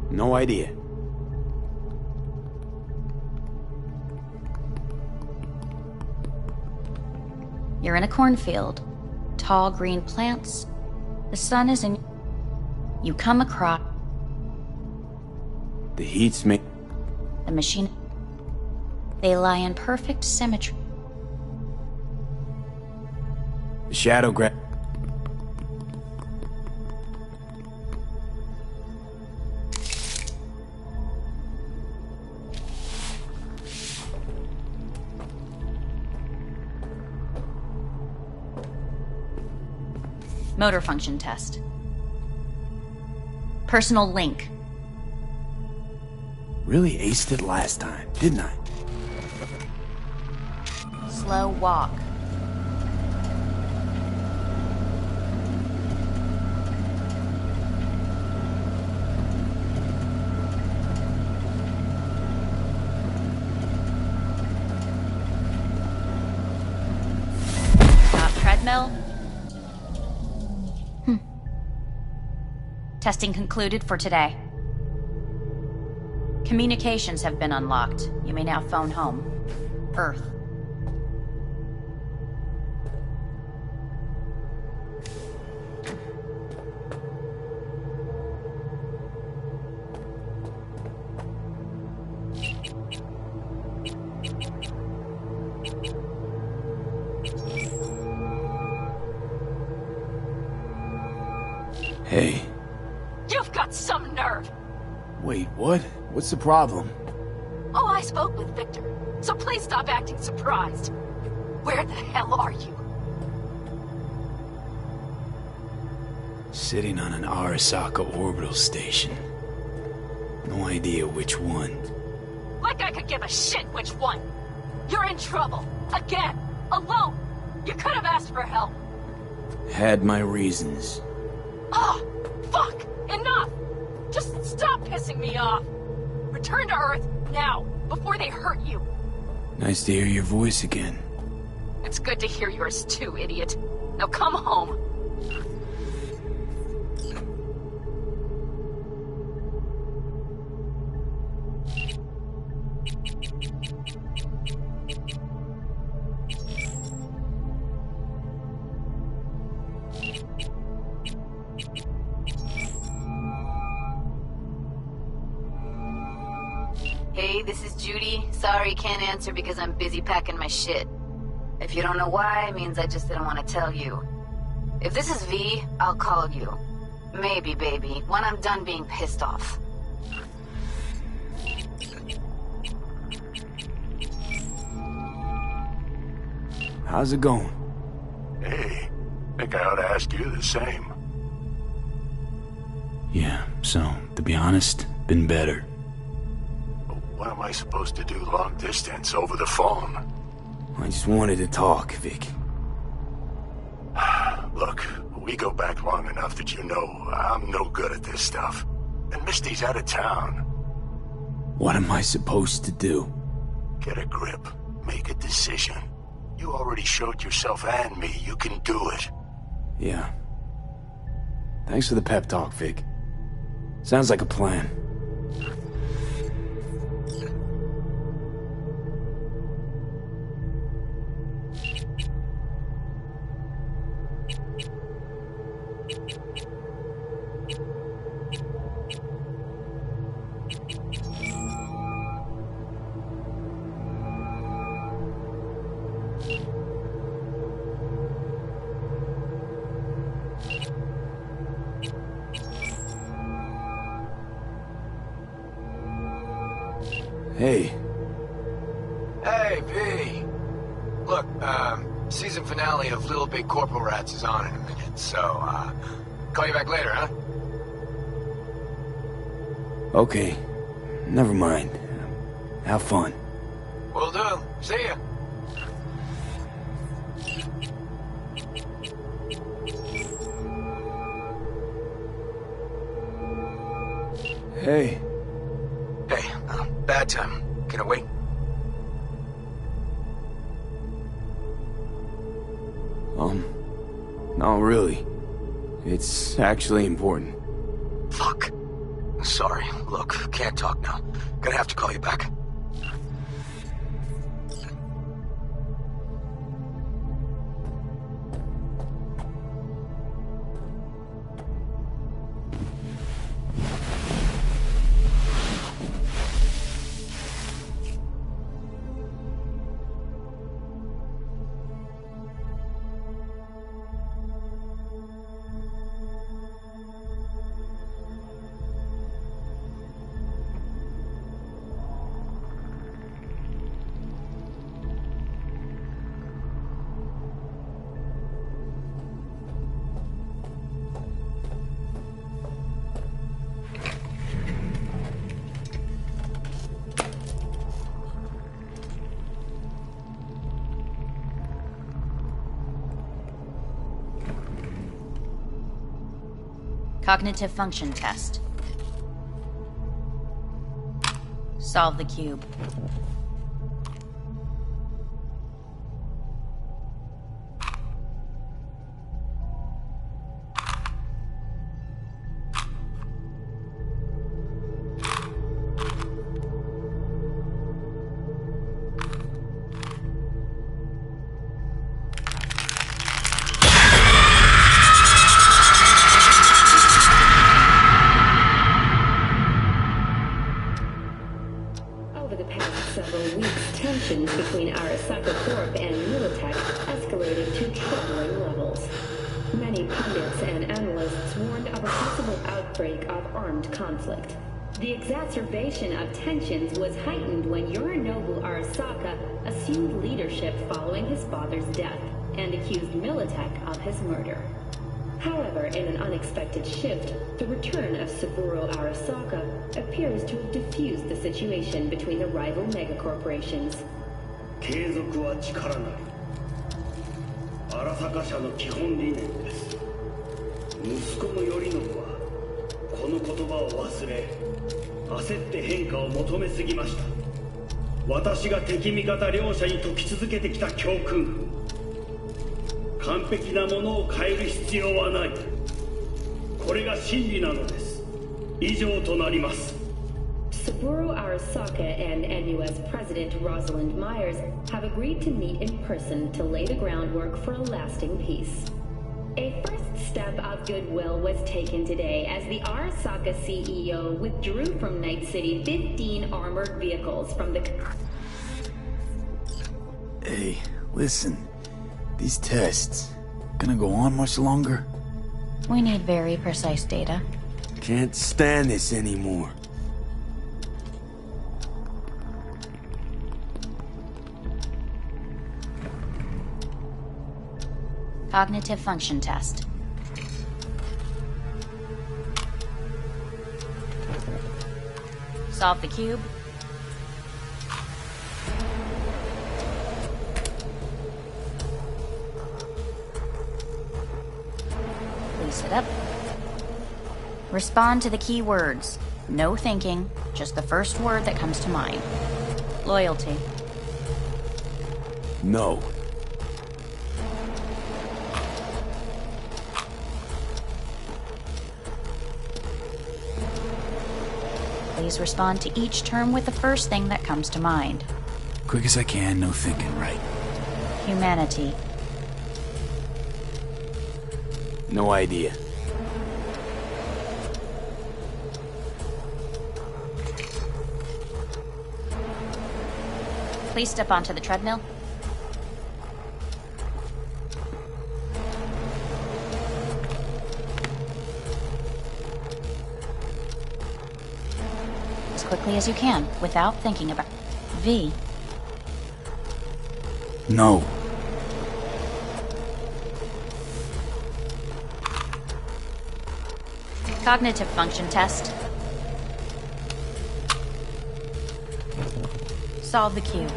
[SPEAKER 6] No idea.
[SPEAKER 15] You're in a cornfield. Tall green plants. The sun is in... You come across...
[SPEAKER 6] The heat's me.
[SPEAKER 15] The machine... They lie in perfect symmetry.
[SPEAKER 6] The shadow grab.
[SPEAKER 15] Motor function test. Personal link.
[SPEAKER 6] Really aced it last time, didn't I?
[SPEAKER 15] Slow walk. Stop treadmill. Testing concluded for today. Communications have been unlocked. You may now phone home. Earth.
[SPEAKER 6] Hey.
[SPEAKER 11] You've got some nerve!
[SPEAKER 6] Wait, what? What's the problem?
[SPEAKER 11] Oh, I spoke with Victor, so please stop acting surprised. Where the hell are you?
[SPEAKER 6] Sitting on an Arasaka orbital station. No idea which one.
[SPEAKER 11] Like I could give a shit which one! You're in trouble! Again! Alone! You could have asked for help!
[SPEAKER 6] Had my reasons.
[SPEAKER 11] Oh, fuck! Enough! Just stop pissing me off! Return to Earth, now, before they hurt you!
[SPEAKER 6] Nice to hear your voice again.
[SPEAKER 11] It's good to hear yours too, idiot. Now come home. Hey, this is Judy. Sorry, can't answer because I'm busy packing my shit. If you don't know why, it means I just didn't want to tell you. If this is V, I'll call you. Maybe, baby, when I'm done being pissed off.
[SPEAKER 6] How's it going?
[SPEAKER 9] Hey, think I ought to ask you the same.
[SPEAKER 6] Yeah, so, to be honest, been better.
[SPEAKER 9] What am I supposed to do long distance over the phone?
[SPEAKER 6] I just wanted to talk, Vic.
[SPEAKER 9] Look, we go back long enough that you know I'm no good at this stuff. And Misty's out of town.
[SPEAKER 6] What am I supposed to do?
[SPEAKER 9] Get a grip. Make a decision. You already showed yourself and me you can do it.
[SPEAKER 6] Yeah. Thanks for the pep talk, Vic. Sounds like a plan. Hey.
[SPEAKER 4] Hey, V. Look, season finale of Little Big Corporal Rats is on in a minute, so, call you back later, huh?
[SPEAKER 6] Okay. Never mind. Have fun.
[SPEAKER 4] Will do. See ya.
[SPEAKER 6] Hey.
[SPEAKER 4] Hey, bad time. Can I wait?
[SPEAKER 6] Not really. It's actually important.
[SPEAKER 4] Fuck. Sorry. Look, can't talk now. Gonna have to call you back.
[SPEAKER 15] Cognitive function test. Solve the cube.
[SPEAKER 7] Between Arasaka Corp and Militech escalated to troubling levels. Many pundits and analysts warned of a possible outbreak of armed conflict. The exacerbation of tensions was heightened when Yorinobu Arasaka assumed leadership following his father's death and accused Militech of his murder. However, in an unexpected shift, the return of Saburo Arasaka appears to have diffused the situation between the rival megacorporations.
[SPEAKER 2] 継続は力なり。荒坂社の基本理念です。息子の頼信はこの言葉を忘れ、焦って変化を求めすぎました。私が敵味方両者に説き続けてきた教訓。完璧なものを変える必要はない。これが真理なのです。以上となります。
[SPEAKER 7] Saburo Arasaka and NUS President Rosalind Myers have agreed to meet in person to lay the groundwork for a lasting peace. A first step of goodwill was taken today as the Arasaka CEO withdrew from Night City 15 armored vehicles from the...
[SPEAKER 6] Hey, listen. These tests, gonna go on much longer?
[SPEAKER 15] We need very precise data.
[SPEAKER 6] Can't stand this anymore.
[SPEAKER 15] Cognitive function test. Solve the cube. Please sit up. Respond to the key words. No thinking, just the first word that comes to mind. Loyalty.
[SPEAKER 6] No.
[SPEAKER 15] Please respond to each term with the first thing that comes to mind.
[SPEAKER 6] Quick as I can, no thinking, right?
[SPEAKER 15] Humanity.
[SPEAKER 6] No idea.
[SPEAKER 15] Please step onto the treadmill. quickly as you can, without thinking about... V.
[SPEAKER 6] No.
[SPEAKER 15] Cognitive function test. Solve the cube.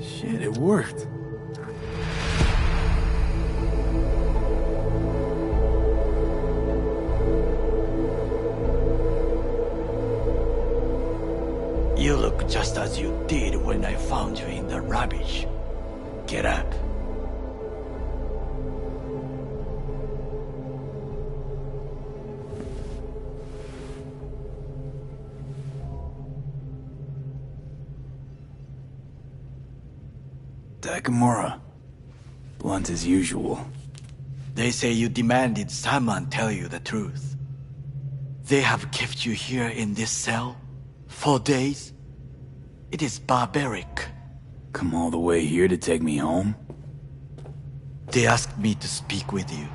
[SPEAKER 6] Shit, it worked.
[SPEAKER 12] You look just as you did when I found you in the rubbish. Get up.
[SPEAKER 6] Takamura. Blunt as usual.
[SPEAKER 12] They say you demanded someone tell you the truth. They have kept you here in this cell 4 days? It is barbaric.
[SPEAKER 6] Come all the way here to take me home?
[SPEAKER 12] They asked me to speak with you.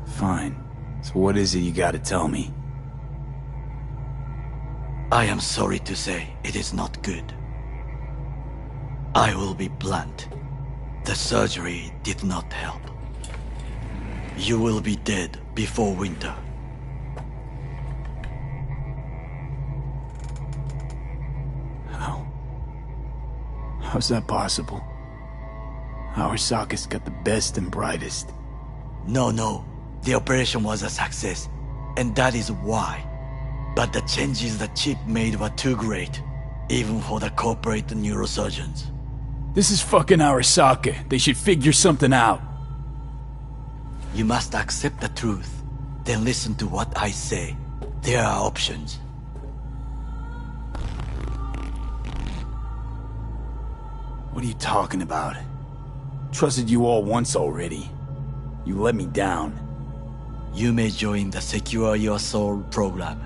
[SPEAKER 6] Fine. So what is it you gotta tell me?
[SPEAKER 12] I am sorry to say it is not good. I will be blunt. The surgery did not help. You will be dead before winter.
[SPEAKER 6] How's that possible? Arasaka's got the best and brightest.
[SPEAKER 12] No. The operation was a success, and that is why. But the changes the chip made were too great, even for the corporate neurosurgeons.
[SPEAKER 6] This is fucking Arasaka. They should figure something out.
[SPEAKER 12] You must accept the truth, then listen to what I say. There are options.
[SPEAKER 6] What are you talking about? Trusted you all once already. You let me down.
[SPEAKER 12] You may join the Secure Your Soul program.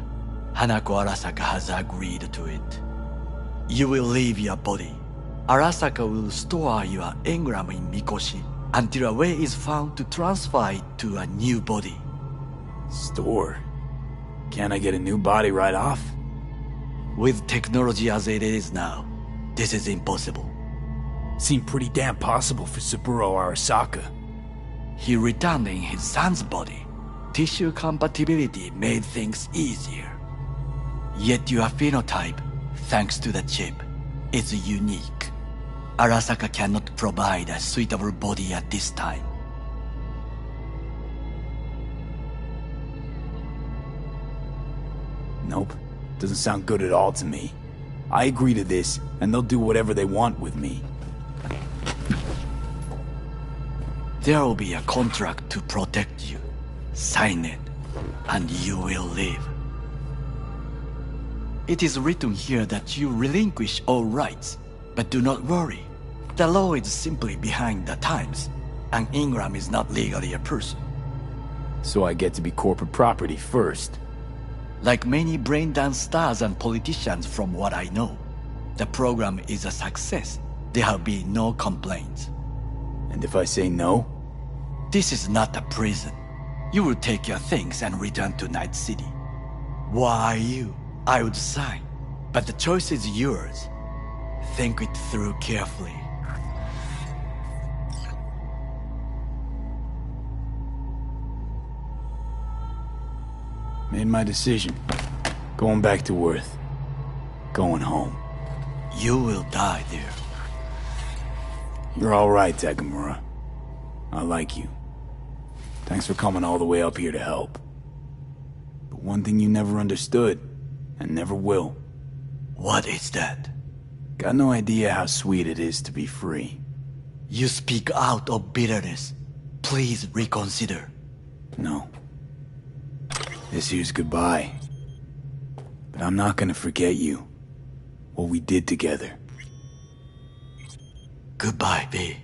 [SPEAKER 12] Hanako Arasaka has agreed to it. You will leave your body. Arasaka will store your engram in Mikoshi until a way is found to transfer it to a new body.
[SPEAKER 6] Store? Can't I get a new body right off?
[SPEAKER 12] With technology as it is now, this is impossible.
[SPEAKER 6] Seemed pretty damn possible for Saburo Arasaka.
[SPEAKER 12] He returned in his son's body. Tissue compatibility made things easier. Yet your phenotype, thanks to the chip, is unique. Arasaka cannot provide a suitable body at this time.
[SPEAKER 6] Nope. Doesn't sound good at all to me. I agree to this, and they'll do whatever they want with me.
[SPEAKER 12] There will be a contract to protect you. Sign it, and you will live. It is written here that you relinquish all rights, but do not worry. The law is simply behind the times. An engram is not legally a person.
[SPEAKER 6] So I get to be corporate property first.
[SPEAKER 12] Like many brain-dance stars and politicians from what I know, the program is a success. There have been no complaints.
[SPEAKER 6] And if I say no?
[SPEAKER 12] This is not a prison. You will take your things and return to Night City. Why you? I would sign, but the choice is yours. Think it through carefully.
[SPEAKER 6] Made my decision. Going back to Earth. Going home.
[SPEAKER 12] You will die there.
[SPEAKER 6] You're all right, Takamura. I like you. Thanks for coming all the way up here to help. But one thing you never understood, and never will.
[SPEAKER 12] What is that?
[SPEAKER 6] Got no idea how sweet it is to be free.
[SPEAKER 12] You speak out of bitterness. Please reconsider.
[SPEAKER 6] No. This here's goodbye. But I'm not gonna forget you. What we did together.
[SPEAKER 12] Goodbye, V.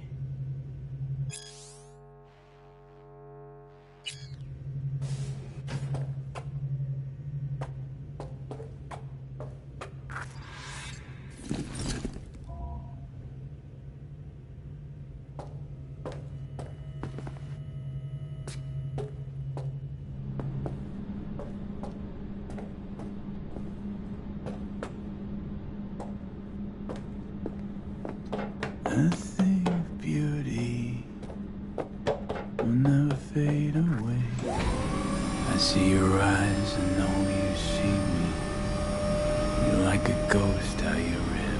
[SPEAKER 6] see your eyes and know you see me. You're like a ghost, how you're everywhere.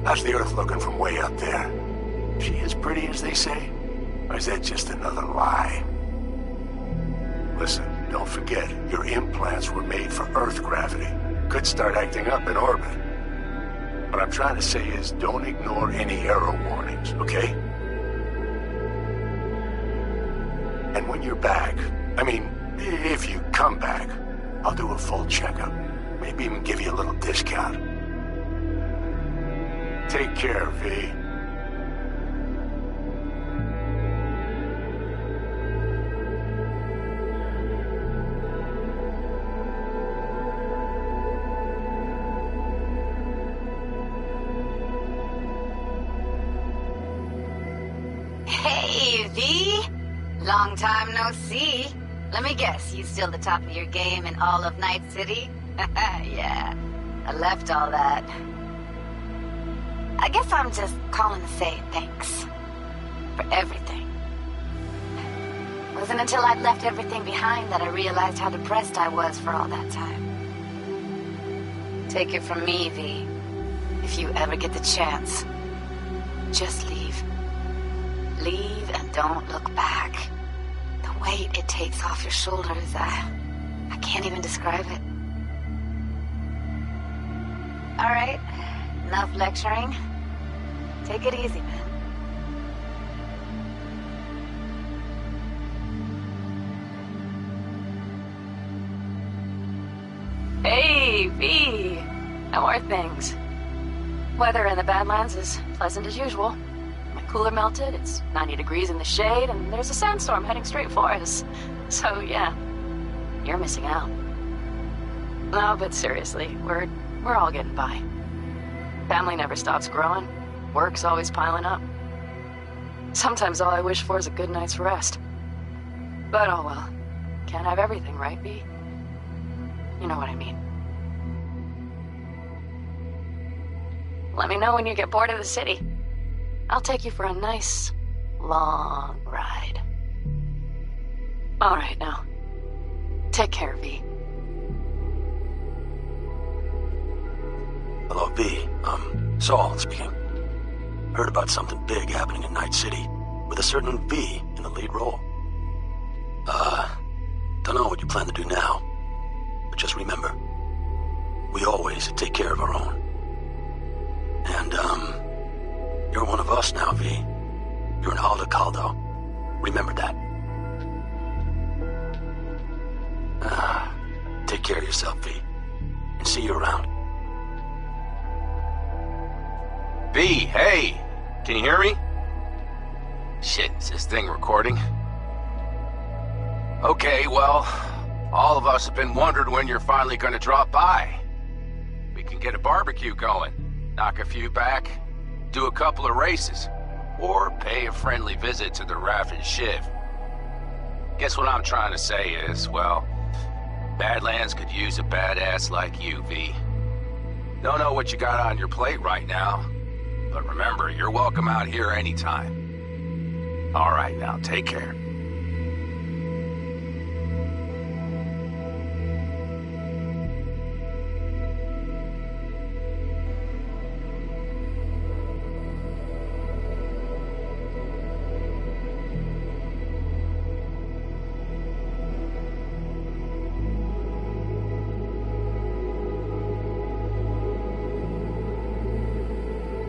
[SPEAKER 9] How's the Earth looking from way up there? She as pretty as they say? Or is that just another lie? Listen, don't forget, your implants were made for Earth gravity. Could start acting up in orbit. What I'm trying to say is, don't ignore any error warnings, okay? And when you're back, I mean, if you come back, I'll do a full checkup. Maybe even give you a little discount. Take care, V.
[SPEAKER 11] Hey, V! Long time no see. Let me guess, you still the top of your game in all of Night City? Yeah, I left all that. I guess I'm just calling to say thanks. For everything. It wasn't until I'd left everything behind that I realized how depressed I was for all that time. Take it from me, V. If you ever get the chance, just leave. Leave and don't look back. The weight it takes off your shoulders, I can't even describe it. All right, enough lecturing. Take it easy, man. Hey, V! How are things? Weather in the Badlands is pleasant as usual. My cooler melted, it's 90 degrees in the shade, and there's a sandstorm heading straight for us. So, yeah, you're missing out. No, but seriously, we're all getting by. Family never stops growing. Work's always piling up. Sometimes all I wish for is a good night's rest. But oh well. Can't have everything, right, V? You know what I mean. Let me know when you get bored of the city. I'll take you for a nice, long ride. All right, now. Take care, V.
[SPEAKER 10] Hello, V. Saul speaking. Heard about something big happening in Night City, with a certain V in the lead role. Don't know what you plan to do now, but just remember, we always take care of our own. And, you're one of us now, V. You're an Aldecaldo. Remember that. Take care. care of yourself, V. And see you around.
[SPEAKER 4] V, hey! Can you hear me? Shit, is this thing recording? Okay, well, all of us have been wondering when you're finally gonna drop by. We can get a barbecue going, knock a few back, do a couple of races, or pay a friendly visit to the Raft and Shiv. Guess what I'm trying to say is, well, Badlands could use a badass like you, V. Don't know what you got on your plate right now, but remember, you're welcome out here anytime. All right, now, take care.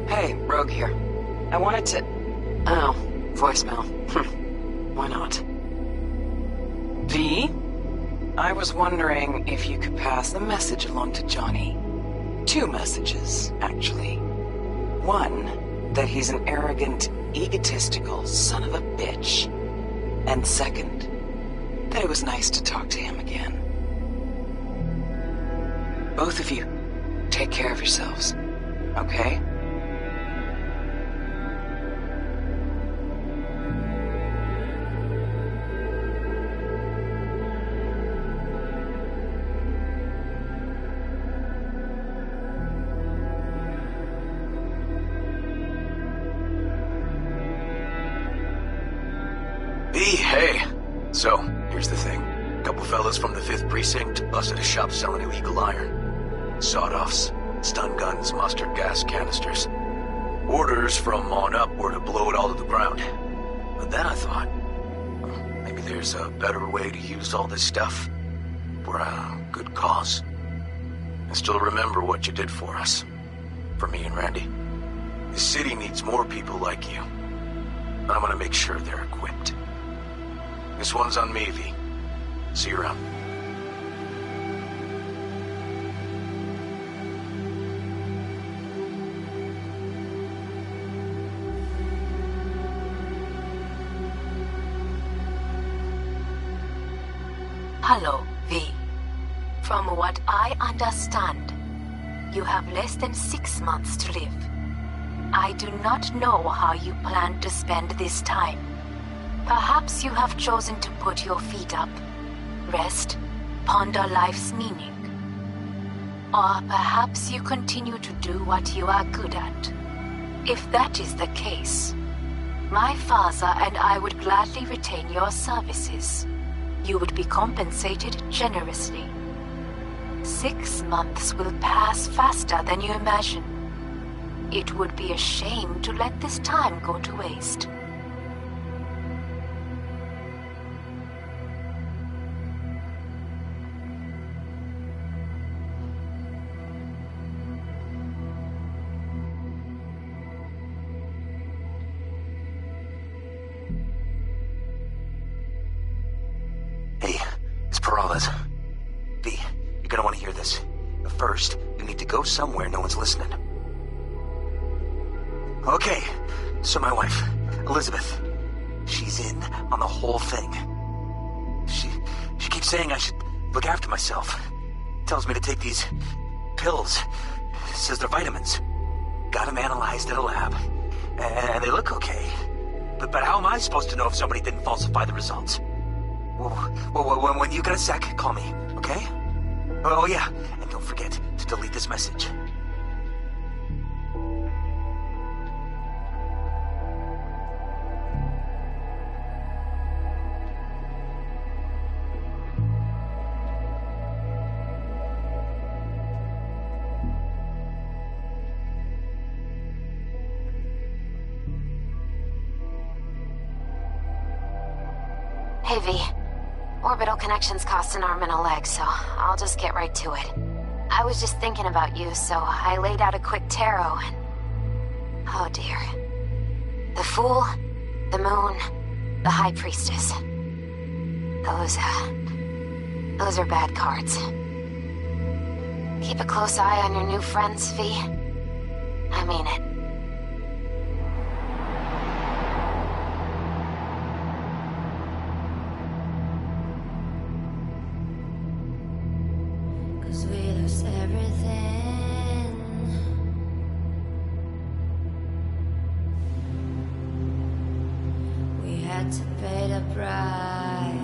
[SPEAKER 17] Hey, Rogue here. I wanted to... Oh, voicemail. Why not? V? I was wondering if you could pass the message along to Johnny. 2 messages, actually. One, that he's an arrogant, egotistical son of a bitch. And second, that it was nice to talk to him again. Both of you, take care of yourselves, okay?
[SPEAKER 10] Hey, so, here's the thing. A couple fellas from the 5th Precinct busted a shop selling illegal iron. Sawed-offs, stun guns, mustard gas canisters. Orders from on up were to blow it all to the ground. But then I thought, maybe there's a better way to use all this stuff for a good cause. I still remember what you did for us. For me and Randy. The city needs more people like you. And I'm gonna make sure they're equipped. This one's on me, V. See you around.
[SPEAKER 8] Hello, V. From what I understand, you have less than 6 months to live. I do not know how you plan to spend this time. Perhaps you have chosen to put your feet up, rest, ponder life's meaning. Or perhaps you continue to do what you are good at. If that is the case, my father and I would gladly retain your services. You would be compensated generously. 6 months will pass faster than you imagine. It would be a shame to let this time go to waste.
[SPEAKER 10] V, you're gonna want to hear this. But first, you need to go somewhere no one's listening. Okay, so my wife, Elizabeth, she's in on the whole thing. She keeps saying I should look after myself. Tells me to take these pills. Says they're vitamins. Got them analyzed in a lab. And they look okay. But how am I supposed to know if somebody didn't falsify the results? Well, when you got a sec, call me, okay? Oh, yeah, and don't forget to delete this message.
[SPEAKER 19] Hey, V. Orbital connections cost an arm and a leg, so I'll just get right to it. I was just thinking about you, so I laid out a quick tarot and... Oh dear. The Fool, the Moon, the High Priestess. Those are bad cards. Keep a close eye on your new friends, V. I mean it.
[SPEAKER 18] Cause we lost everything. We had to pay the price.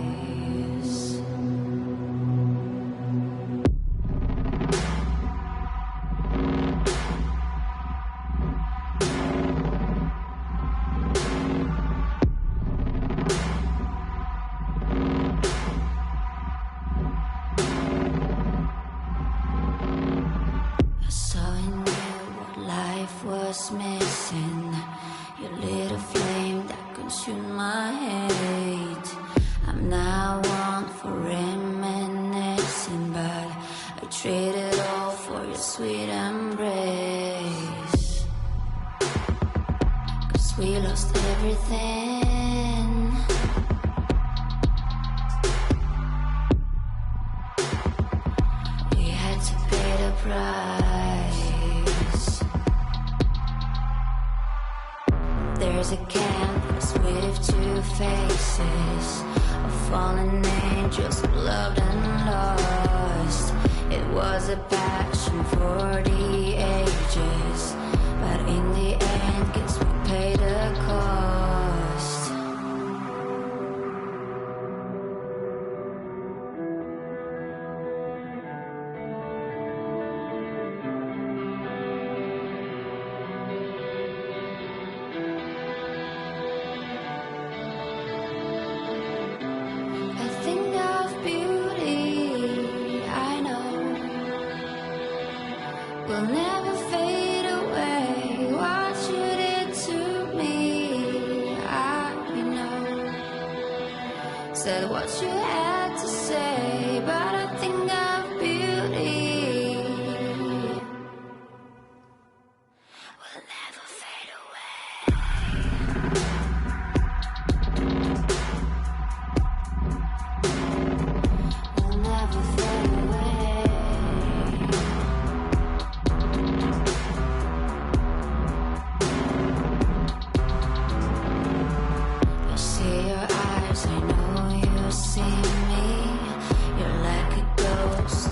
[SPEAKER 18] I saw in you what life was missing. You lit a flame that consumed my hate. I'm now one for reminiscing, but I traded all for your sweet embrace. Cause we lost everything. We had to pay the price. There's a canvas with two faces, of fallen angels who loved and lost. It was a passion for the ages, but in the end, guess we paid the cost. I think of beauty, I know, will never fade away. What you did to me, I know. Said what you had to say, but I think of beauty will never fade away. Will never fade away. I see your eyes, I know you see me. You're like a ghost